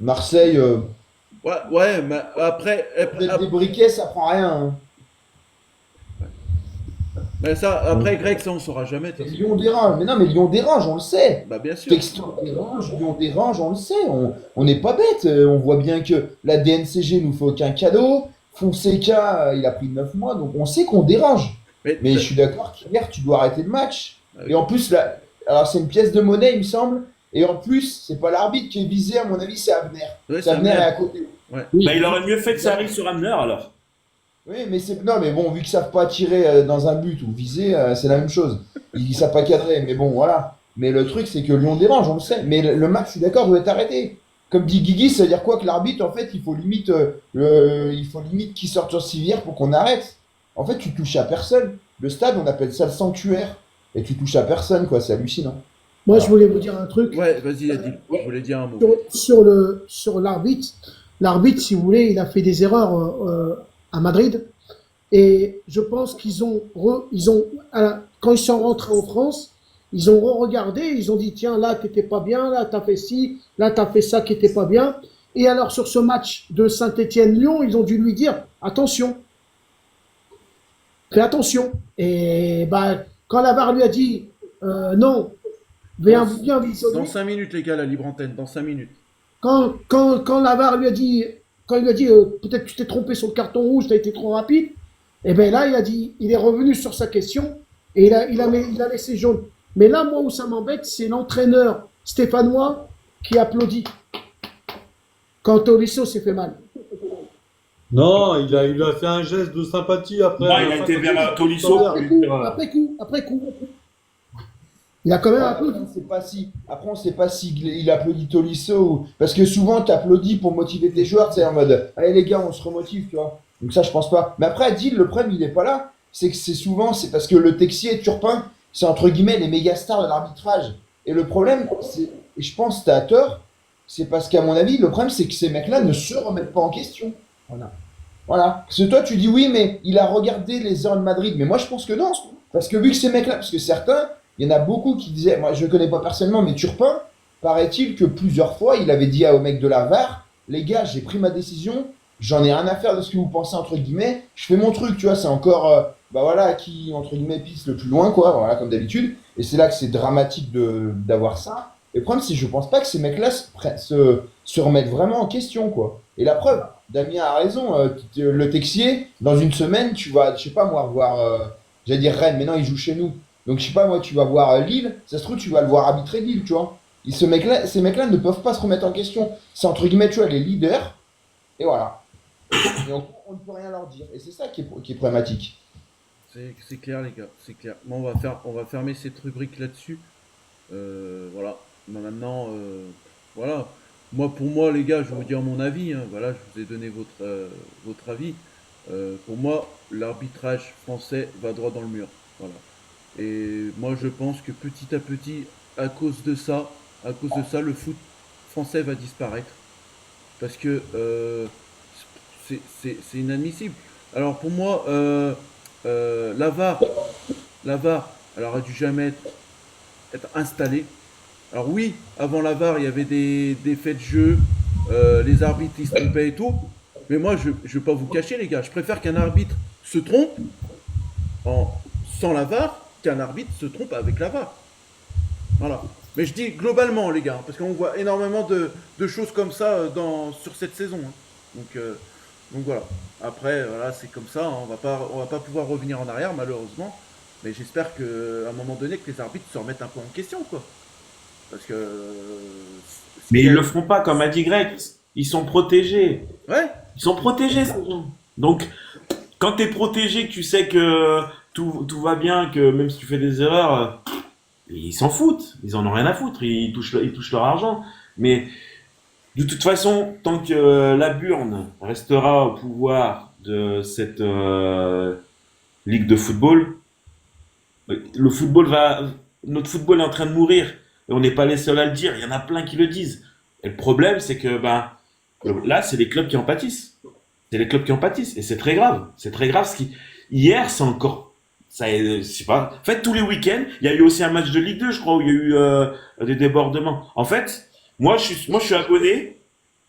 Marseille, ouais, mais après. peut-être des briquets, ça prend rien. Hein. Mais ça, après, Greg, ça, on saura jamais. de toute façon. Lyon dérange. Mais non, mais Lyon dérange, on le sait. Bah, bien sûr. Textor dérange, Lyon dérange, on le sait. On n'est pas bête. On voit bien que la DNCG nous fait aucun cadeau. Fonseca, il a pris 9 mois, donc on sait qu'on dérange. Mais je suis d'accord qu'hier, tu dois arrêter le match. Ah oui. Et en plus, là, alors c'est une pièce de monnaie, il me semble. Et en plus, c'est pas l'arbitre qui est visé, à mon avis, c'est Abner. Ouais, C'est Abner est Abner. à côté. Bah, il aurait mieux fait que ça arrive sur Hamner alors. Oui, mais c'est non, mais bon, vu qu'ils savent pas tirer dans un but ou viser, c'est la même chose. Ils savent pas cadrer, mais bon, voilà. Mais le truc, c'est que Lyon dérange, on le sait. Mais le match, je suis d'accord, doit être arrêté. Comme dit Guigui, ça veut dire quoi que l'arbitre, en fait, il faut limite qu'il sorte sur civière pour qu'on arrête. En fait, tu touches à personne. Le stade, on appelle ça le sanctuaire. Et tu touches à personne, quoi. C'est hallucinant. Moi, je voulais vous dire un truc. Ouais, vas-y, Adil. Je voulais dire un mot. Sur l'arbitre. L'arbitre, si vous voulez, il a fait des erreurs à Madrid. Et je pense qu'ils ont, quand ils sont rentrés en France, ils ont regardé, ils ont dit, tiens, là, t'étais pas bien, là, t'as fait ci, là, t'as fait ça qui était pas bien. Et alors, sur ce match de Saint-Étienne-Lyon, ils ont dû lui dire, attention. Fais attention. Et, bah, quand la VAR lui a dit, non, viens visionner. Dans 5 minutes, les gars, la libre antenne. Dans 5 minutes. Quand la VAR lui a dit, quand il lui a dit, peut-être tu t'es trompé sur le carton rouge, t'as été trop rapide, et ben là, il est revenu sur sa question, et il a laissé jaune. Mais là, moi, où ça m'embête, c'est l'entraîneur stéphanois qui applaudit quand Tolisso s'est fait mal. Non, il a fait un geste de sympathie après. Non, il a été vers Tolisso. Après coup. Il a quand même applaudi. Après, on sait pas si il applaudit Tolisso ou... Parce que souvent, tu applaudis pour motiver tes joueurs, tu sais, en mode allez les gars, on se remotive, tu vois. Donc ça, je pense pas. Mais après, Adil, le problème, il est pas là. C'est que c'est parce que le Texier et Turpin, c'est entre guillemets les méga stars de l'arbitrage. Et le problème, et je pense que t'as tort, c'est parce qu'à mon avis, le problème, c'est que ces mecs-là ne se remettent pas en question. Voilà. Parce que toi, tu dis oui, mais il a regardé les heures de Madrid. Mais moi, je pense que non. Parce que vu que ces mecs-là, parce que certains, il y en a beaucoup qui disaient, moi je ne connais pas personnellement, mais Turpin, paraît-il que plusieurs fois, il avait dit aux mecs de la VAR, les gars, j'ai pris ma décision, j'en ai rien à faire de ce que vous pensez, entre guillemets, je fais mon truc, tu vois, c'est encore, qui, entre guillemets, pisse le plus loin, quoi, voilà, comme d'habitude, et c'est là que c'est dramatique d'avoir ça. Et le problème, c'est que je pense pas que ces mecs-là se remettent vraiment en question, quoi. Et la preuve, Damien a raison, le Texier, dans une semaine, tu vas, je sais pas moi, voir, j'allais dire Rennes, mais non, il joue chez nous. Donc, je sais pas, moi, tu vas voir Lille, ça se trouve, tu vas le voir arbitrer Lille, tu vois. Ces mecs-là ne peuvent pas se remettre en question. C'est entre guillemets, tu vois, les leaders, et voilà. Et on ne peut rien leur dire. Et c'est ça qui est problématique. C'est clair, les gars, c'est clair. Bon, on va fermer cette rubrique là-dessus. Voilà. Maintenant, voilà. Pour moi, les gars, je vais vous dire mon avis. Hein. Voilà, je vous ai donné votre avis. Pour moi, l'arbitrage français va droit dans le mur. Voilà. Et moi, je pense que petit à petit, à cause de ça, à cause de ça, le foot français va disparaître. Parce que c'est inadmissible. Alors pour moi, la VAR, elle aurait dû jamais être installée. Alors oui, avant la VAR, il y avait des faits de jeu, les arbitres ils se trompaient et tout. Mais moi, je ne vais pas vous cacher, les gars. Je préfère qu'un arbitre se trompe sans la VAR qu'un arbitre se trompe avec la VAR. Voilà. Mais je dis globalement, les gars, parce qu'on voit énormément de choses comme ça sur cette saison. Hein. Donc voilà. Après, voilà, c'est comme ça. Hein. On va pas pouvoir revenir en arrière, malheureusement. Mais j'espère qu'à un moment donné, que les arbitres se remettent un peu en question, quoi. Parce que. Mais ils le feront pas, comme a dit Greg. Ils sont protégés. Ouais. Ils sont protégés, ces gens. Donc, quand tu es protégé, que tu sais que tout va bien, que même si tu fais des erreurs, ils s'en foutent. Ils en ont rien à foutre. Ils touchent leur argent. Mais de toute façon, tant que la Burne restera au pouvoir de cette ligue de football, notre football est en train de mourir. Et on n'est pas les seuls à le dire. Il y en a plein qui le disent. Et le problème, c'est que là, c'est les clubs qui en pâtissent. C'est les clubs qui en pâtissent. Et c'est très grave. C'est très grave. Hier, c'est encore. Ça, je sais pas. En fait, tous les week-ends, il y a eu aussi un match de Ligue 2, je crois, où il y a eu des débordements. En fait, moi, je suis abonné.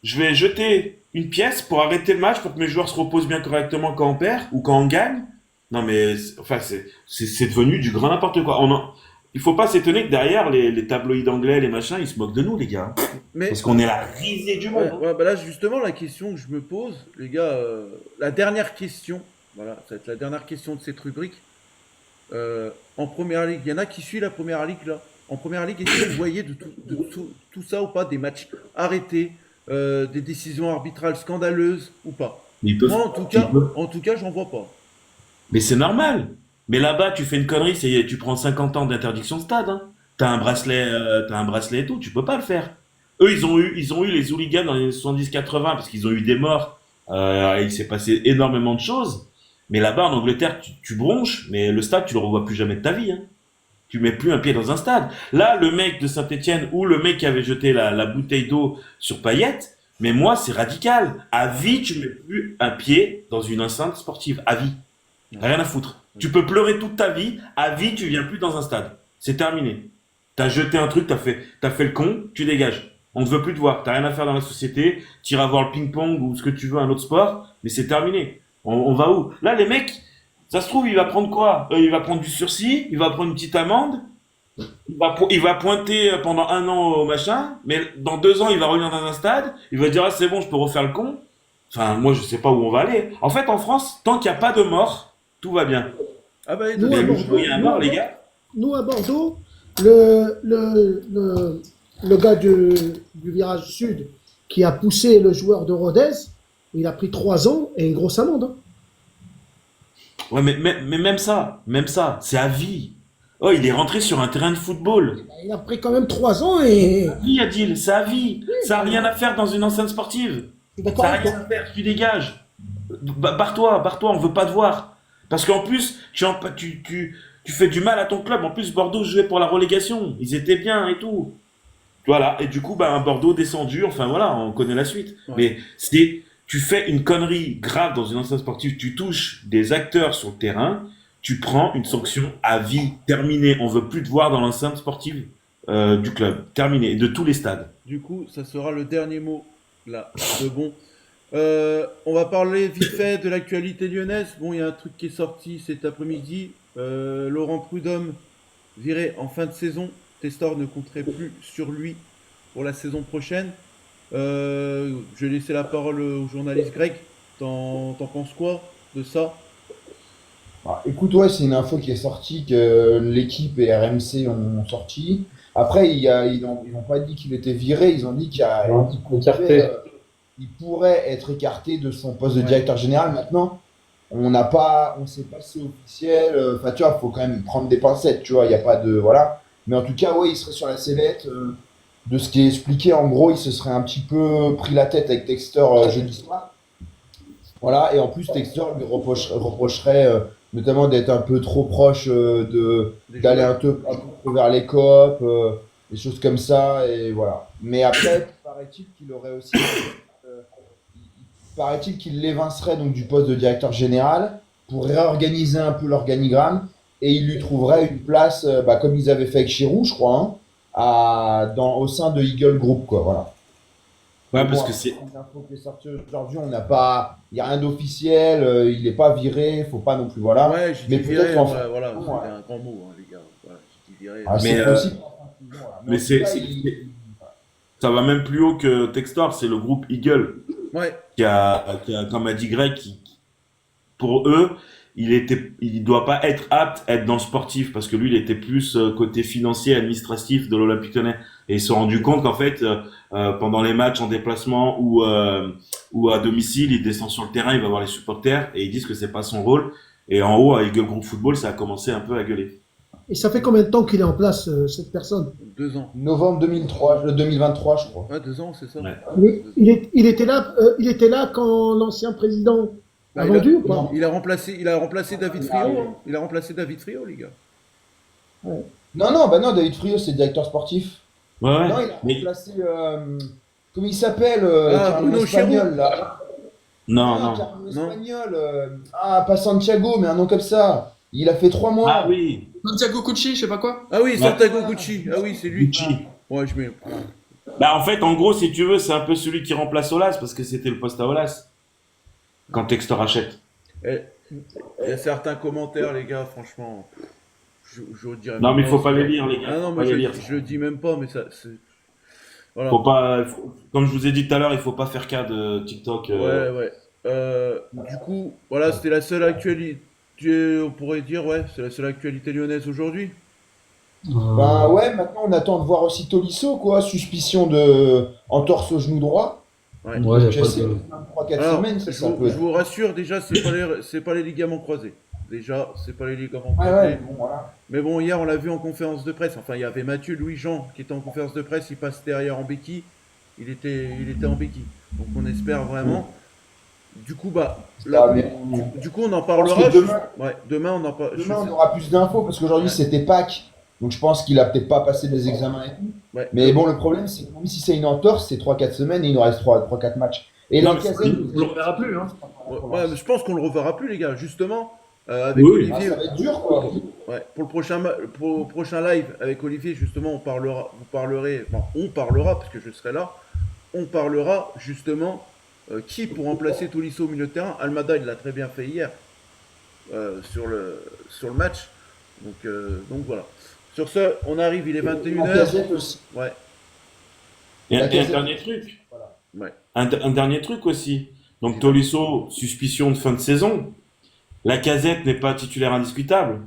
Je vais jeter une pièce pour arrêter le match, pour que mes joueurs se reposent bien correctement quand on perd ou quand on gagne. Non, mais c'est devenu du grand n'importe quoi. Il faut pas s'étonner que derrière, les tabloïds anglais, les machins, ils se moquent de nous, les gars. Mais, parce qu'on est la risée du monde. Ouais, bah là, justement, la question que je me pose, les gars, la dernière question, voilà, ça va être la dernière question de cette rubrique. En première ligue, il y en a qui suivent la première ligue là. En première ligue, est-ce que vous voyez de tout ça ou pas, des matchs arrêtés, des décisions arbitrales scandaleuses ou pas? Moi, en tout cas, j'en vois pas. Mais c'est normal. Mais là-bas, tu fais une connerie, tu prends 50 ans d'interdiction de stade. Hein. T'as un bracelet et tout, tu peux pas le faire. Eux, ils ont eu les hooligans dans les 70-80 parce qu'ils ont eu des morts. Il s'est passé énormément de choses. Mais là-bas, en Angleterre, tu bronches, mais le stade, tu le revois plus jamais de ta vie. Hein. Tu mets plus un pied dans un stade. Là, le mec de Saint-Etienne ou le mec qui avait jeté la bouteille d'eau sur Payet, mais moi, c'est radical. À vie, tu mets plus un pied dans une enceinte sportive. À vie. Rien à foutre. Tu peux pleurer toute ta vie. À vie, tu viens plus dans un stade. C'est terminé. T'as jeté un truc, t'as fait le con, tu dégages. On ne veut plus te voir. T'as rien à faire dans la société. T'iras voir le ping-pong ou ce que tu veux, un autre sport. Mais c'est terminé. On va où? Là, les mecs, ça se trouve, il va prendre quoi? Il va prendre du sursis, il va prendre une petite amende, il va pointer pendant 1 an au machin, mais dans 2 ans, il va revenir dans un stade, il va dire, ah, c'est bon, je peux refaire le con. Enfin, moi, je sais pas où on va aller. En fait, en France, tant qu'il n'y a pas de mort, tout va bien. Ah bah, Nous, à Bordeaux, il y a un mort, les gars. Nous, à Bordeaux, le gars du virage sud qui a poussé le joueur de Rodez, il a pris 3 ans et une grosse amende. Hein. Ouais, mais même ça, c'est à vie. Oh, il est rentré sur un terrain de football. Il a pris quand même 3 ans et. Oui, Adil, c'est à vie. Ça n'a rien à faire dans une enceinte sportive. D'accord. Ça n'a rien à faire, tu dégages. Barre-toi, on veut pas te voir. Parce qu'en plus, tu fais du mal à ton club. En plus, Bordeaux jouait pour la relégation. Ils étaient bien et tout. Voilà, et du coup, Bordeaux descendu, enfin voilà, on connaît la suite. Ouais. Mais tu fais une connerie grave dans une enceinte sportive, tu touches des acteurs sur le terrain, tu prends une sanction à vie, terminée. On veut plus te voir dans l'enceinte sportive du club, terminé, de tous les stades. Du coup, ça sera le dernier mot, là, de bon. On va parler vite fait de l'actualité lyonnaise. Bon, il y a un truc qui est sorti cet après-midi. Laurent Prudhomme viré en fin de saison. Testor ne compterait plus sur lui pour la saison prochaine. Je vais laisser la parole au journaliste Greg. T'en penses quoi de ça? Écoute, ouais, c'est une info qui est sortie, que l'équipe et RMC ont sorti. Après, ils n'ont pas dit qu'il était viré, ils ont dit qu'il pourrait être écarté de son poste de directeur général. Maintenant, on ne sait pas si c'est officiel. Enfin, tu vois, il faut quand même prendre des pincettes, tu vois, il n'y a pas de. Voilà. Mais en tout cas, ouais, il serait sur la sellette. De ce qui est expliqué, en gros, il se serait un petit peu pris la tête avec Textor jeudi soir. Voilà, et en plus, Textor lui reprocherait notamment d'être un peu trop proche d'aller un peu vers les coop des choses comme ça, et voilà. Mais après, paraît-il qu'il aurait aussi, paraît-il qu'il l'évincerait donc du poste de directeur général pour réorganiser un peu l'organigramme, et il lui trouverait une place, comme ils avaient fait avec Chirou, je crois, hein, au sein de Eagle Group, quoi, voilà. Ouais, Bon, parce que après, c'est. une info qui est sortie aujourd'hui, on n'a pas, il n'y a rien d'officiel, il n'est pas viré, faut pas non plus, voilà. Ouais, j'ai Mais dit peut-être viré, qu'en ouais, voilà, ouais. c'était un grand mot, hein, les gars. Voilà, j'ai dit viré. Ah, Mais, c'est possible. Voilà. mais en tout cas, ça va même plus haut que Textor, c'est le groupe Eagle Ouais, comme a dit Greg, pour eux, il doit pas être apte à être dans le sportif parce que lui, il était plus côté financier, administratif de l'Olympique Lyonnais. Et ils se sont rendus compte qu'en fait, pendant les matchs en déplacement ou à domicile, il descend sur le terrain, il va voir les supporters et ils disent que c'est pas son rôle. Et en haut, à Eagle Group Football, ça a commencé un peu à gueuler. Et ça fait combien de temps qu'il est en place, cette personne? 2 ans. novembre 2023, je crois. Ouais, 2 ans, c'est ça. Ouais. Il était là quand l'ancien président a vendu ou pas? non. Il a remplacé David Friot. Hein. Il a remplacé David Friot, les gars. Non, David Friot, c'est directeur sportif. Ouais, ouais. Non, il a Mais- remplacé, comment il s'appelle, qui est un Bruno nom espagnol, Chirou. là. non, Qui non. est un nom Non. espagnol, pas Santiago, mais un nom comme ça. Il a fait 3 mois. Ah oui, Santiago Cucci, je sais pas quoi. Ah oui, Santiago Gucci. Ah oui, c'est lui. Gucci. Ouais, je mets. Bah, en fait, en gros, si tu veux, c'est un peu celui qui remplace Olas parce que c'était le poste à Olas quand Textor achète. Il y a certains commentaires, les gars, franchement. Je vous dirais Non, même mais il faut pas, pas c'est- les lire, les gars. Ah non, Faut mais pas les lire. je le dis même pas, mais ça. Voilà. Comme je vous ai dit tout à l'heure, il faut pas faire cas de TikTok. Ouais. Du coup, voilà, c'était la seule actualité. On pourrait dire, ouais, c'est la seule actualité lyonnaise aujourd'hui. Ben ouais, maintenant on attend de voir aussi Tolisso, quoi. Suspicion de entorse au genou droit. Ouais. Ouais, y a Je pas sais, de... 3-4 Alors, semaines, je ça vous, peut je être. vous rassure, déjà, c'est pas les ligaments croisés. Déjà, c'est pas les ligaments Ouais, croisés. ouais, bon, voilà. Mais bon, hier, on l'a vu en conférence de presse. Enfin, il y avait Mathieu Louis-Jean qui était en conférence de presse. Il passe derrière en béquille. Il était en béquille. Donc, on espère vraiment. Du coup, là, Ah, mais du coup, on en pense parlera. que demain- Ouais, demain, on en parle. demain, on aura plus d'infos parce qu'aujourd'hui Ouais. c'était Pâques. Donc je pense qu'il a peut-être pas passé des examens et tout. Ouais. Mais bon, le problème, c'est que même si c'est une entorse, c'est 3-4 semaines et il nous reste 3-4 matchs. Et Non, la mais caserne. On le reverra plus, hein. Ouais, mais je pense qu'on le reverra plus, les gars. Justement, avec Oui. Ah, Olivier. ça va être dur, quoi. Ouais, pour le prochain live avec Olivier, justement, on parlera, parce que je serai là, on parlera justement qui pour remplacer Tolisso au milieu de terrain. Almada, il l'a très bien fait hier sur le match. Donc voilà. Sur ce, on arrive, il est La 21h. casette aussi. Ouais, Et La un casette. dernier truc. ouais. Un dernier truc aussi. Donc Tolisso, suspicion de fin de saison. La Casette n'est pas titulaire indiscutable.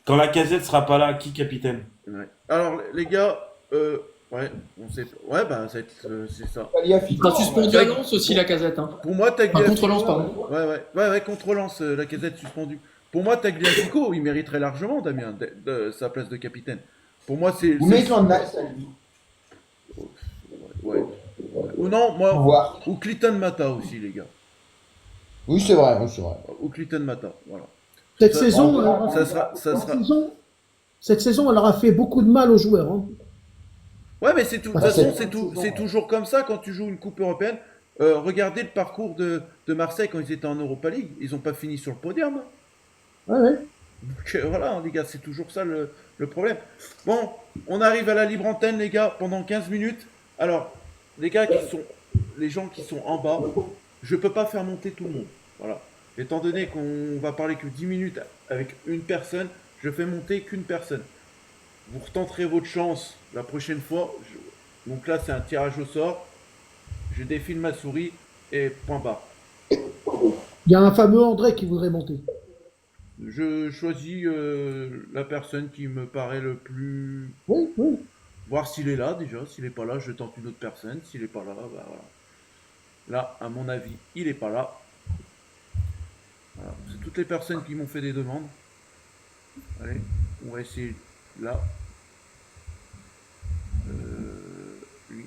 Quand la Casette sera pas là, qui capitaine? Ouais. Alors, les gars, ouais, on sait pas. Ouais, c'est ça. Il sera suspendu à Lens aussi, la casette. Hein. Pour moi, Tagliafico. contre Lens, pardon. Ouais, contre Lens, la casette suspendue. Pour moi, Tagliafico, il mériterait largement, Damien, de sa place de capitaine. Pour moi, c'est. Vous mettez en nice à lui. Ouais. Ou non, Au moi. revoir. Ou Clinton Mata aussi, les gars. Oui, c'est vrai, oui, c'est vrai. Ou Clinton Mata, voilà. Cette Ça- saison, Ça sera. cette saison, elle aura fait beaucoup de mal aux joueurs. Hein. Ouais, mais c'est tout. De toute Ah, façon, c'est- c'est toujours comme ça quand tu joues une Coupe européenne. Regardez le parcours de Marseille quand ils étaient en Europa League. Ils n'ont pas fini sur le podium. Hein. Ouais. Donc voilà, les gars, c'est toujours ça le problème. Bon, on arrive à la libre antenne, les gars, pendant 15 minutes. Alors, les gens qui sont en bas, je peux pas faire monter tout le monde. Voilà. Étant donné qu'on va parler que 10 minutes avec une personne, je fais monter qu'une personne. Vous retenterez votre chance la prochaine fois. Donc là, c'est un tirage au sort. Je défile ma souris et point barre. Il y a un fameux André qui voudrait monter. Je choisis la personne qui me paraît le plus... Oui. Voir s'il est là déjà. S'il n'est pas là, je tente une autre personne. S'il n'est pas là, voilà. Là, à mon avis, il n'est pas là. Voilà. C'est toutes les personnes qui m'ont fait des demandes. Allez, on va essayer là. Lui.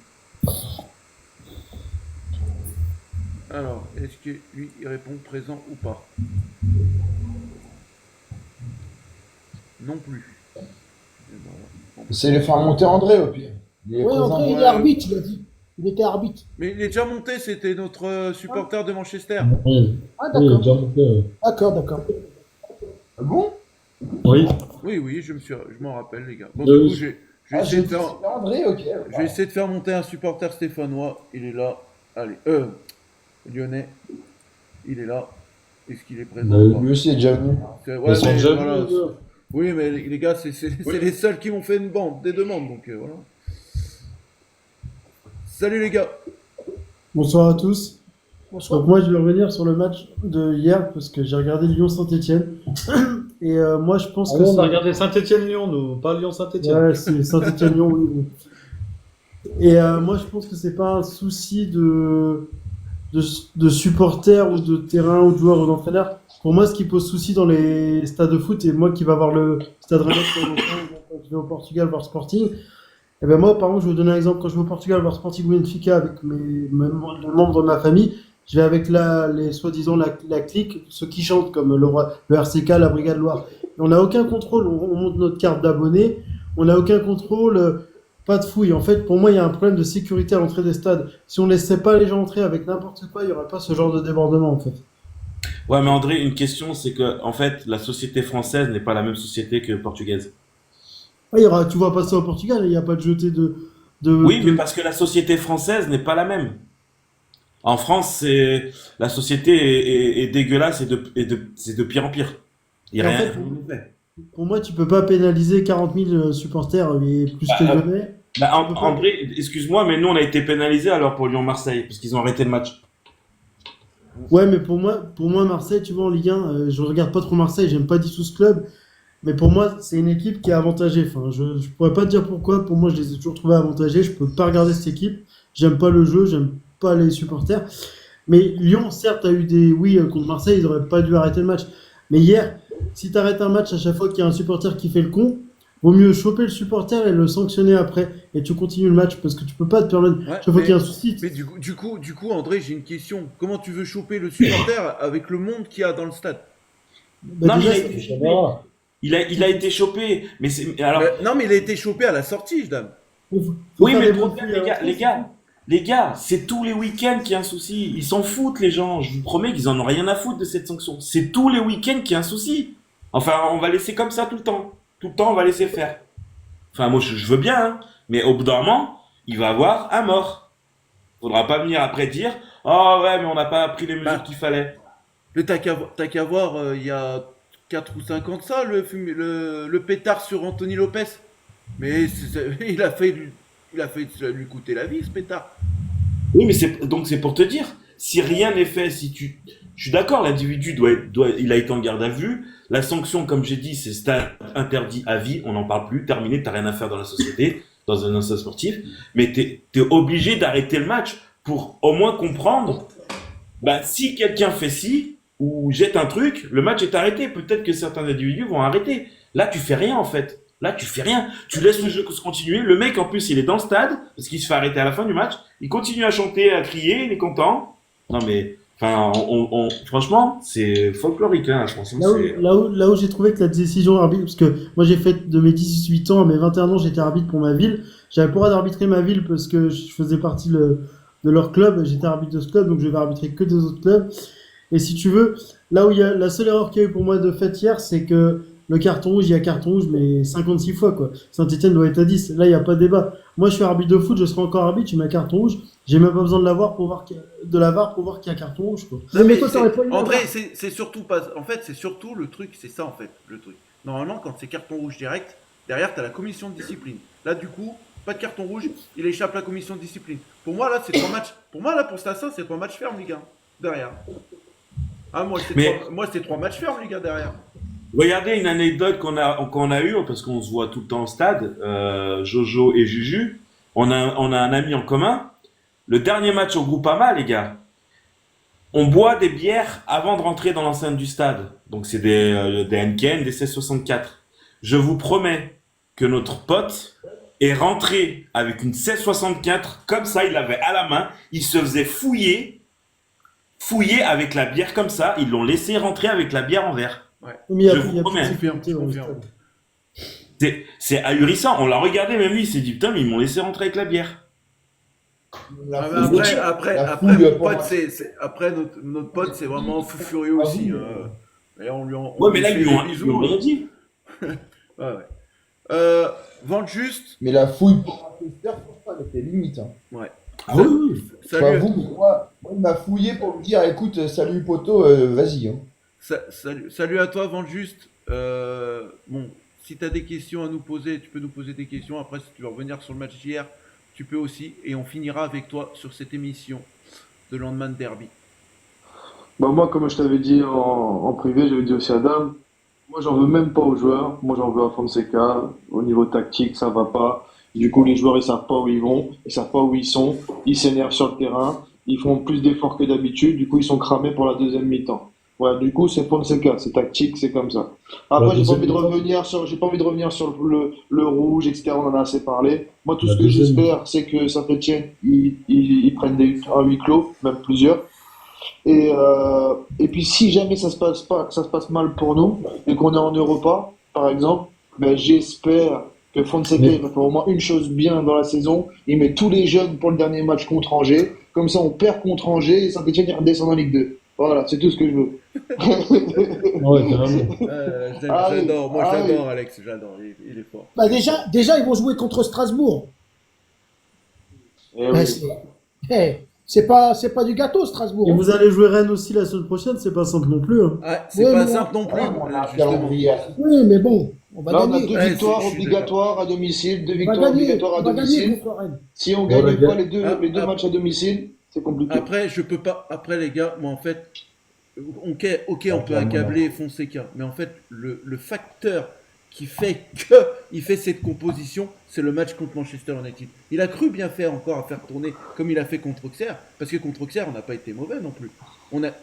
Alors, est-ce que lui, il répond présent ou pas? Non plus. Et voilà. Bon, C'est les faire monter André au pire. Il est Oui, présent. André, il est arbitre, il a dit. Il était arbitre. Mais il est déjà monté, c'était notre supporter de Manchester. Oui, Ah, oui, d'accord. déjà monté, ouais. D'accord. Ah bon? Oui. Oui, je m'en rappelle, les gars. Bon, Oui. du coup, je vais Ah, essayer j'ai de dit faire. c'est André, ok. Je vais essayer de faire monter un supporter stéphanois. Il est là. Allez, lyonnais. Il est là. Est-ce qu'il est présent Oui. ou pas Lui aussi est déjà venu. Ouais, Ils sont mais déjà voilà. venus, eux. Oui, mais les gars, c'est les seuls qui m'ont fait des demandes. Donc voilà. Salut les gars. Bonsoir à tous. Bonsoir. Donc moi je vais revenir sur le match de hier parce que j'ai regardé Lyon-Saint-Etienne et moi je pense Ah que bon, on a c'est... regardé Saint-Étienne-Lyon, nous, pas Lyon-Saint-Étienne. Ouais, c'est Saint-Etienne-Lyon, oui. Et moi je pense que c'est pas un souci de supporters ou de terrain ou de joueurs ou d'entraîneurs. Pour moi ce qui pose souci dans les stades de foot, et moi qui va voir le stade Rennais quand je vais au Portugal voir Sporting, et ben moi par exemple je vais vous donner un exemple, quand je vais au Portugal voir Sporting ou Benfica avec les membres de ma famille, je vais avec les soi-disant la clique, ceux qui chantent comme le RCK, la Brigade Loire. Et on n'a aucun contrôle, on monte notre carte d'abonné, on n'a aucun contrôle, pas de fouille. En fait, pour moi, il y a un problème de sécurité à l'entrée des stades. Si on laissait pas les gens entrer avec n'importe quoi, il n'y aurait pas ce genre de débordement en fait. Ouais, mais André, une question, c'est que, en fait, la société française n'est pas la même société que portugaise. Ouais, tu vois pas ça au Portugal, il n'y a pas de jeté Oui, mais parce que la société française n'est pas la même. En France, la société est dégueulasse c'est de pire en pire. Il n'y a Et en rien fait, qui nous fait. pour moi, tu peux pas pénaliser 40 000 supporters, mais plus que Bah, jamais. André, excuse-moi, mais nous, on a été pénalisés alors pour Lyon-Marseille, parce qu'ils ont arrêté le match. Ouais, mais pour moi, Marseille, tu vois, en Ligue 1, je regarde pas trop Marseille, j'aime pas du tout ce club. Mais pour moi, c'est une équipe qui est avantagée. Enfin, je pourrais pas te dire pourquoi. Pour moi, je les ai toujours trouvés avantagés. Je peux pas regarder cette équipe. J'aime pas le jeu, j'aime pas les supporters. Mais Lyon, certes, a eu des oui contre Marseille, ils auraient pas dû arrêter le match. Mais hier, si tu arrêtes un match à chaque fois qu'il y a un supporter qui fait le con, vaut mieux choper le supporter et le sanctionner après. Et tu continues le match parce que tu peux pas te permettre. Ouais, Chaque fois qu'il y a un souci. Mais du coup, André, j'ai une question. Comment tu veux choper le supporter avec le monde qu'il y a dans le stade? Bah, Non, déjà, mais il a été chopé. Mais alors, Non, mais il a été chopé à la sortie, je dame. faut oui, faire mais des le bonnes problème, fouilles, les gars, c'est tous les week-ends qu'il y a un souci. Ils s'en foutent, les gens. Je vous promets qu'ils en ont rien à foutre de cette sanction. C'est tous les week-ends qu'il y a un souci. Enfin, on va laisser comme ça tout le temps. Tout le temps, on va laisser faire. Enfin, moi, je veux bien, hein. Mais au bout d'un moment, il va avoir un mort. Faudra pas venir après dire, oh ouais, mais on n'a pas pris les mesures qu'il fallait. Mais t'as qu'à voir, il y a 4 ou 5 ans de ça, le pétard sur Anthony Lopez. Mais il a fait lui coûter la vie, ce pétard. Oui, mais c'est pour te dire, si rien n'est fait, je suis d'accord, l'individu il a été en garde à vue. La sanction, comme j'ai dit, c'est stade interdit à vie, on n'en parle plus, terminé, t'as rien à faire dans la société, dans un stade sportif. Mais t'es obligé d'arrêter le match pour au moins comprendre, bah, si quelqu'un fait ci, ou jette un truc, le match est arrêté. Peut-être que certains individus vont arrêter. Là, tu fais rien, en fait. Là, tu fais rien. Tu laisses le jeu se continuer. Le mec, en plus, il est dans le stade, parce qu'il se fait arrêter à la fin du match. Il continue à chanter, à crier, il est content. Non, mais, enfin, franchement, c'est folklorique, hein, je pense. Là où j'ai trouvé que la décision arbitre, parce que moi j'ai fait de mes 18 ans à mes 21 ans, j'étais arbitre pour ma ville. J'avais pas le droit d'arbitrer ma ville parce que je faisais partie de leur club. J'étais arbitre de ce club, donc je vais arbitrer que des autres clubs. Et si tu veux, là où il y a la seule erreur qu'il y a eu pour moi de fait hier, c'est que le carton rouge, il y a carton rouge, mais 56 fois, quoi. Saint-Etienne doit être à 10. Là, il n'y a pas de débat. Moi, je suis arbitre de foot, je serai encore arbitre, je mets un carton rouge. J'ai même pas besoin de la VAR pour voir qu'il y a carton rouge, quoi. Mais toi, t'aurais pas eu la André, VAR. c'est surtout pas. En fait, c'est surtout le truc, c'est ça en fait, le truc. Normalement, quand c'est carton rouge direct, derrière, t'as la commission de discipline. Là, du coup, pas de carton rouge, il échappe la commission de discipline. Pour moi, là, c'est 3 matchs. Pour moi, là, pour Stassin, c'est 3 matchs fermes, les gars. Derrière. Ah, moi, c'est 3 matchs fermes, les gars, derrière. Regardez une anecdote qu'on a eue, parce qu'on se voit tout le temps au stade, Jojo et Juju. On a un ami en commun. Le dernier match au Groupama, les gars, on boit des bières avant de rentrer dans l'enceinte du stade. Donc c'est des Henken, des 1664. Je vous promets que notre pote est rentré avec une 1664, comme ça, il l'avait à la main. Il se faisait fouiller avec la bière comme ça. Ils l'ont laissé rentrer avec la bière en verre. Ouais. Mais il y a Je vous plus de promets. sécurité dans le Confirme. stade. C'est ahurissant. On l'a regardé, même lui, il s'est dit putain, mais ils m'ont laissé rentrer avec la bière. La Ah, mais fouille- après, la après, fouille, mon pour pote, moi. après notre pote, c'est vraiment fou furieux aussi. Et on Ouais, mais lui là, fait ils lui des ont bisous. rien dit. Ouais, ouais. Vente juste. Mais la fouille pour Manchester, franchement, elle était limite. Hein. Ouais. Ah oui, oui. Salut, Moi, il m'a fouillé pour me dire écoute, salut poto, vas-y. Hein. salut à toi, Vente juste. Bon, si tu as des questions à nous poser, tu peux nous poser des questions. Après, si tu veux revenir sur le match d'hier, tu peux aussi. Et on finira avec toi sur cette émission de lendemain de derby. Bah moi, comme je t'avais dit en privé, j'avais dit aussi à Adam, moi j'en veux même pas aux joueurs, moi j'en veux à Fonseca, au niveau tactique ça va pas, du coup les joueurs ils savent pas où ils vont, ils savent pas où ils sont, ils s'énervent sur le terrain, ils font plus d'efforts que d'habitude, du coup ils sont cramés pour la deuxième mi-temps. Ouais, du coup c'est Fonseca, c'est tactique, c'est comme ça. Après j'ai pas envie de revenir sur le rouge, etc. On en a assez parlé. Moi tout La ce que deuxième. j'espère c'est que Saint-Etienne ils prennent un huis clos, même plusieurs. Et puis si jamais ça se passe mal pour nous et qu'on est en Europa, par exemple, ben j'espère que Fonseca il va faire au moins une chose bien dans la saison. Il met tous les jeunes pour le dernier match contre Angers. Comme ça, on perd contre Angers et Saint-Etienne il redescend en Ligue 2. Voilà, c'est tout ce que je veux. Ouais, carrément. J'adore, moi Ah oui. j'adore Alex, j'adore, il est fort. Bah déjà, ils vont jouer contre Strasbourg. Et Bah, oui. c'est pas du gâteau, Strasbourg. Et vous allez jouer Rennes aussi la semaine prochaine, c'est pas simple non plus. Hein. Ah, c'est Ouais, pas mais simple non plus, On a un justement. calendrier. Oui, mais bon, on va Là, on a gagner. deux Ouais, victoires je suis obligatoires à domicile, deux On va victoires gagner. obligatoires à On va gagner domicile. contre Rennes. Si on Bon, gagne les pas gars. les deux Ah, matchs à domicile, c'est compliqué. Après, je peux pas. Après, les gars, moi en fait, ok, on peut accabler Fonseca, mais en fait, le facteur qui fait que il fait cette composition, c'est le match contre Manchester United. Il a cru bien faire encore à faire tourner comme il a fait contre Auxerre, parce que contre Auxerre, on n'a pas été mauvais non plus.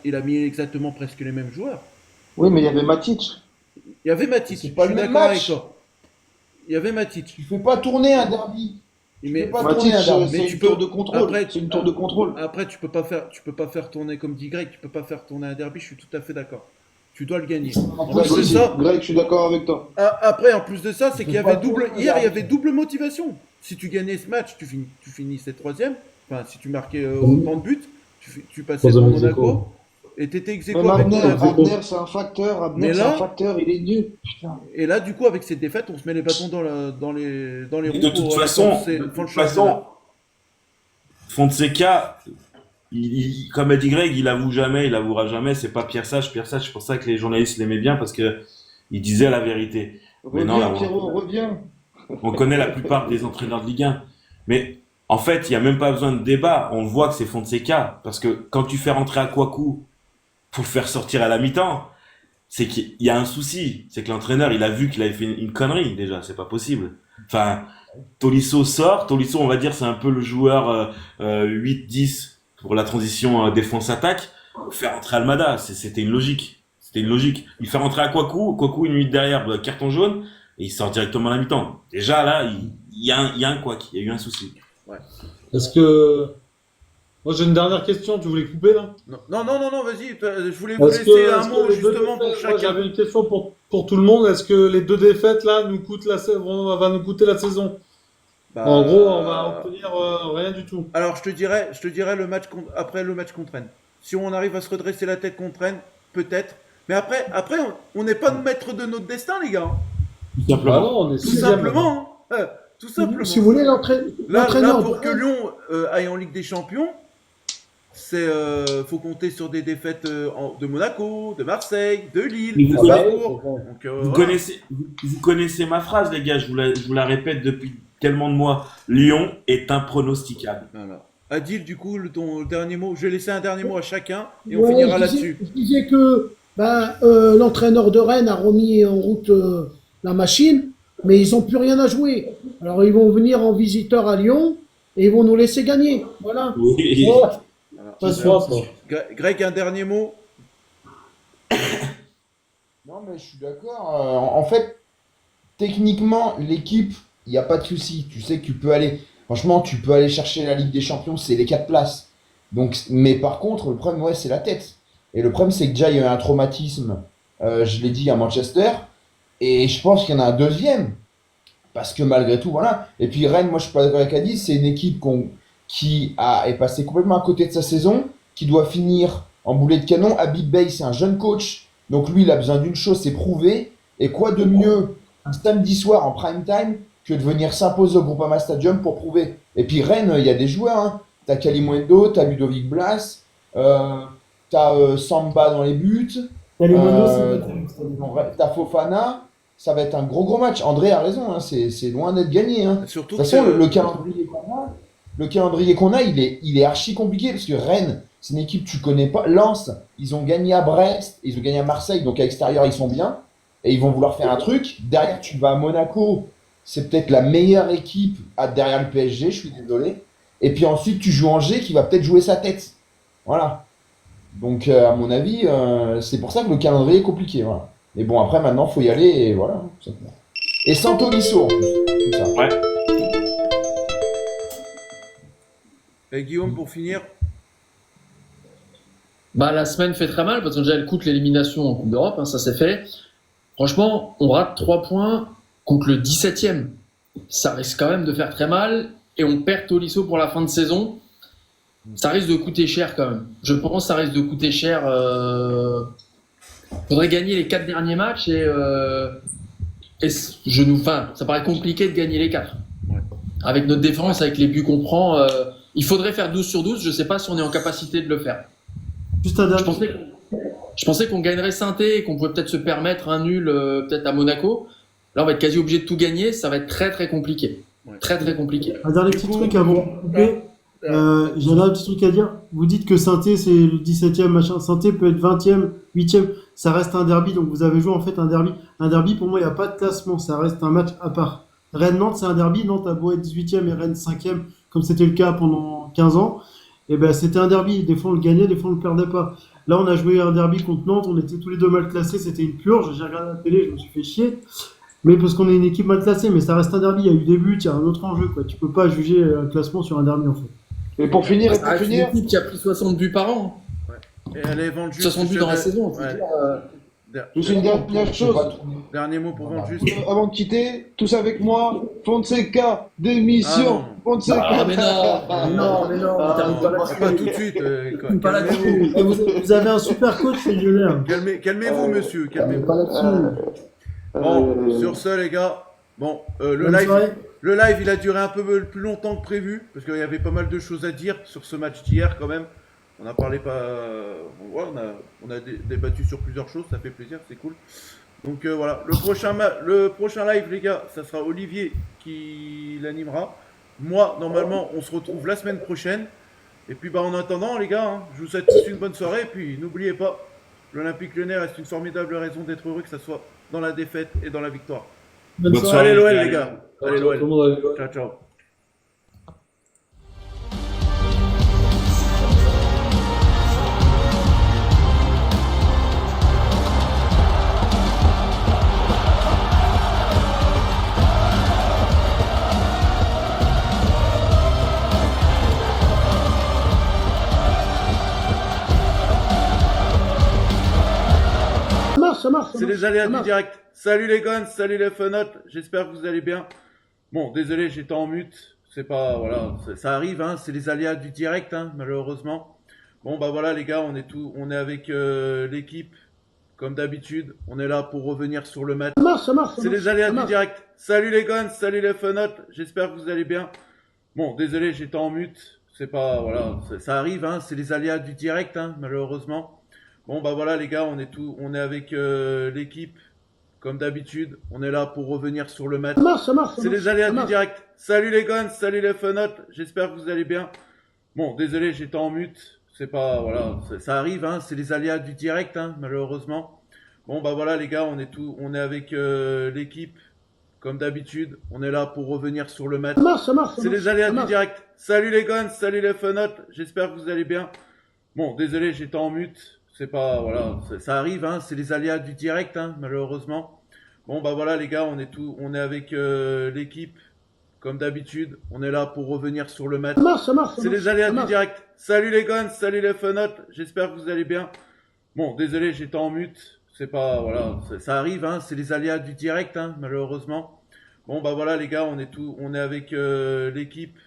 Il a mis exactement presque les mêmes joueurs. Oui, mais il y avait Matic. Il y avait Matic, C'est je pas suis le même d'accord avec match. toi. Il y avait Matic. Tu fais pas tourner un derby. Mais peux pas Matic, tourner un derby. c'est Mais une tu peux- tour de contrôle. après, C'est une tour de contrôle. Après, tu peux pas faire tourner comme dit Greg, tu peux pas faire tourner un derby, je suis tout à fait d'accord. Tu dois le gagner. En Greg, plus de aussi. ça, Greg, je suis d'accord avec toi. après, en plus de ça, c'est qu'il y peux avait pas double. tourner, Hier, il y regarde. avait double motivation. Si tu gagnais ce match, tu finissais troisième. Enfin, si tu marquais autant de buts, tu passais devant Troisième ex aequo. Monaco et t'étais ex aequo Même avec Abner, Monaco. c'est un facteur. Abner, Mais c'est là- un facteur. Il est nul. Putain. Et là, du coup, avec cette défaite, on se met les bâtons dans les Et roues. de toute pour, façon, foncer- de pour le toute façon, championnat. Fonseca, comme a dit Greg, il avouera jamais. C'est pas Pierre Sage. Pierre Sage, c'est pour ça que les journalistes l'aimaient bien parce que il disait la vérité. Mais non, Reviens, là, Pierrot, reviens. on connaît la plupart des entraîneurs de Ligue 1. Mais en fait, il n'y a même pas besoin de débat. On le voit que c'est Fonseca. Parce que quand tu fais rentrer Akwaku pour le faire sortir à la mi-temps, c'est qu'il y a un souci. C'est que l'entraîneur, il a vu qu'il avait fait une connerie déjà. C'est pas possible. Enfin, Tolisso sort. Tolisso, on va dire, c'est un peu le joueur 8-10 pour la transition défense-attaque. Faire rentrer Almada, c'était une logique. C'était une logique. Il fait rentrer Akwaku une minute derrière, carton jaune, et il sort directement à la mi-temps. Déjà, là, il y a un couac. Il y a eu un souci. Est-ce que. Moi, j'ai une dernière question. Tu voulais couper là? Non, vas-y. Je voulais vous Est-ce laisser que, un est-ce mot que les deux justement pour défaites- moi, chacun. j'avais une question pour tout le monde. Est-ce que les deux défaites là nous coûtent va nous coûter la saison? Bah, En gros, on va obtenir rien du tout. Alors, je te dirais le match après le match contre Rennes. Si on arrive à se redresser la tête contre Rennes, peut-être. Mais après, on n'est pas maître de notre destin, les gars. Tout Ah simplement. non, on est Tout sixième. simplement. Tout simplement. Si vous voulez, Là, l'entraîneur pour de que Rennes- Lyon aille en Ligue des Champions, faut compter sur des défaites de Monaco, de Marseille, de Lille, Mais de vous Strasbourg. Donc, Vous voilà. connaissez ma phrase, les gars. Je vous la répète depuis tellement de mois. Lyon est impronosticable. Voilà. Adil, du coup, ton dernier mot. Je vais laisser un dernier mot à chacun et on Ouais, finira je disais- là-dessus. Je disais que l'entraîneur de Rennes a remis en route la machine, mais ils n'ont plus rien à jouer. Alors ils vont venir en visiteur à Lyon et ils vont nous laisser gagner. Voilà. Oui. Voilà. Pas sûr, ça. Greg, un dernier mot. Non, mais je suis d'accord. En fait, techniquement, l'équipe, il n'y a pas de souci. Tu sais que tu peux aller. Franchement, tu peux aller chercher la Ligue des Champions, c'est les 4 places. Donc, mais par contre, le problème, ouais, c'est la tête. Et le problème, c'est que déjà, il y a eu un traumatisme, je l'ai dit, à Manchester. Et je pense qu'il y en a un deuxième. Parce que malgré tout, voilà. Et puis Rennes, moi je suis pas d'accord avec Adi, c'est une équipe est passée complètement à côté de sa saison, qui doit finir en boulet de canon. Habib Bey, c'est un jeune coach, donc lui il a besoin d'une chose, c'est prouver. Et quoi de mieux un samedi soir en prime time que de venir s'imposer au Groupama Stadium pour prouver. Et puis Rennes, il y a des joueurs, hein. T'as Kalimundo, t'as Ludovic Blas, t'as Samba dans les buts, Kalimundo, t'as Fofana. Ça va être un gros match. André a raison, hein, c'est loin d'être gagné. Hein. Surtout De toute façon, que- le calendrier qu'on a, il est archi compliqué parce que Rennes, c'est une équipe que tu connais pas. Lens, ils ont gagné à Brest, ils ont gagné à Marseille, donc à l'extérieur, ils sont bien. Et ils vont vouloir faire un truc. Derrière, tu vas à Monaco, c'est peut-être la meilleure équipe derrière le PSG, je suis désolé. Et puis ensuite, tu joues Angers qui va peut-être jouer sa tête. Voilà. Donc, à mon avis, c'est pour ça que le calendrier est compliqué. Voilà. Mais bon, après, maintenant, il faut y aller et voilà. Et sans Tolisso en plus. Tout ça. Ouais. Et Guillaume, pour finir, Bah, la semaine fait très mal parce que déjà elle coûte l'élimination en Coupe d'Europe, hein, ça c'est fait. Franchement, on rate 3 points contre le 17e. Ça risque quand même de faire très mal et on perd Tolisso pour la fin de saison. Ça risque de coûter cher quand même. Je pense que ça risque de coûter cher. Faudrait gagner les 4 derniers matchs enfin, ça paraît compliqué de gagner les 4. Ouais. Avec notre défense, avec les buts qu'on prend, il faudrait faire 12 sur 12. Je sais pas si on est en capacité de le faire. Juste un Je dernier. pensais qu'on gagnerait Saint-Étienne et qu'on pouvait peut-être se permettre un nul peut-être à Monaco. Là, on va être quasi obligé de tout gagner. Ça va être très très compliqué. Ouais. Très très compliqué. Un dernier petit truc avant de couper. J'en ai un petit truc à dire. Vous dites que Saint-Étienne c'est le 17e machin. Saint-Étienne peut être 20e, 8e. Ça reste un derby. Donc vous avez joué en fait un derby. Un derby pour moi il n'y a pas de classement. Ça reste un match à part. Rennes-Nantes c'est un derby. Nantes a beau être 18e et Rennes 5e comme c'était le cas pendant 15 ans. Et ben c'était un derby. Des fois on le gagnait, des fois on le perdait pas. Là on a joué un derby contre Nantes. On était tous les deux mal classés. C'était une purge. J'ai regardé la télé, je me suis fait chier. Mais parce qu'on est une équipe mal classée, mais ça reste un derby, il y a eu des buts, il y a un autre enjeu, quoi. Tu peux pas juger un classement sur un derby, en fait. Et pour finir, Ça reste une équipe qui a pris 60 buts par an. et allez, vendre juste. 60 buts dans la saison. Ouais. juste une dernière chose. Dernier mot pour vendre juste. Avant de quitter, tous avec moi, Fonseca, démission. Ah Fonseca. Ah, mais non, mais termine pas là-dessus. Pas tout de suite. Termine pas là-dessus. Calmez-vous. Et vous avez un super coach, c'est Lionel. Calmez-vous, monsieur. Termine Calmez-vous. pas là-dessus. Bon, sur ce, les gars. Bon, Bonne soirée. le live, il a duré un peu plus longtemps que prévu parce qu'il y avait pas mal de choses à dire sur ce match d'hier quand même. On a parlé pas, ouais, on a débattu sur plusieurs choses, ça fait plaisir, c'est cool. Donc voilà, le prochain live, les gars, ça sera Olivier qui l'animera. Moi, normalement, on se retrouve la semaine prochaine. Et puis, bah, en attendant, les gars, hein, je vous souhaite tous une bonne soirée. Et puis, n'oubliez pas, l'Olympique Lyonnais reste une formidable raison d'être heureux, que ce soit dans la défaite et dans la victoire. Bonne Bonne soirée. Allez, soirée. l'OL, les gars. Allez, Tout le l'OL. monde a- Ciao, ciao. Ça marche. C'est les aléas du direct. Salut les guns, salut les fenotes. J'espère que vous allez bien. Bon, désolé, j'étais en mute. C'est pas, voilà, ça arrive, hein. C'est les aléas du direct, hein, malheureusement. Bon, bah voilà, les gars, on est avec l'équipe, comme d'habitude. On est là pour revenir sur le match. Ça marche. C'est les aléas du direct. Salut les guns, salut les fenotes. J'espère que vous allez bien. Bon, désolé, j'étais en mute. C'est pas, voilà, ça arrive, hein. C'est les aléas du direct, hein, malheureusement. Bon, bah voilà, les gars, on est avec l'équipe, comme d'habitude. On est là pour revenir sur le match. C'est les aléas du direct. Salut les guns, salut les fenotes. J'espère que vous allez bien. Bon, désolé, j'étais en mute. C'est pas, voilà, ça arrive, hein. C'est les aléas du direct, hein, malheureusement. Bon, bah voilà, les gars, on est avec l'équipe, comme d'habitude. On est là pour revenir sur le match. C'est les aléas du direct. Salut les guns, salut les fenotes. J'espère que vous allez bien. Bon, désolé, j'étais en mute. C'est pas, voilà, ça arrive, hein. C'est les aléas du direct, hein, malheureusement. Bon, bah voilà, les gars, on est avec l'équipe, comme d'habitude. On est là pour revenir sur le match. C'est les aléas du direct. Salut les guns, salut les fenotes. J'espère que vous allez bien. Bon, désolé, j'étais en mute. C'est pas, voilà, ça arrive, hein. C'est les aléas du direct, hein, malheureusement. Bon, bah voilà, les gars, on est avec l'équipe,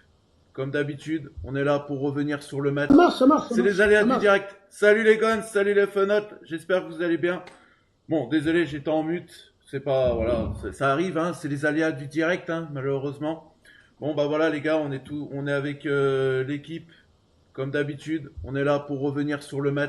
comme d'habitude. On est là pour revenir sur le match. Ça marche, ça marche. C'est les aléas du direct. Salut les guns, salut les fenotes. J'espère que vous allez bien. Bon, désolé, j'étais en mute. C'est pas, voilà, ça arrive, hein. C'est les aléas du direct, hein, malheureusement. Bon, bah voilà, les gars, on est avec l'équipe, comme d'habitude. On est là pour revenir sur le match.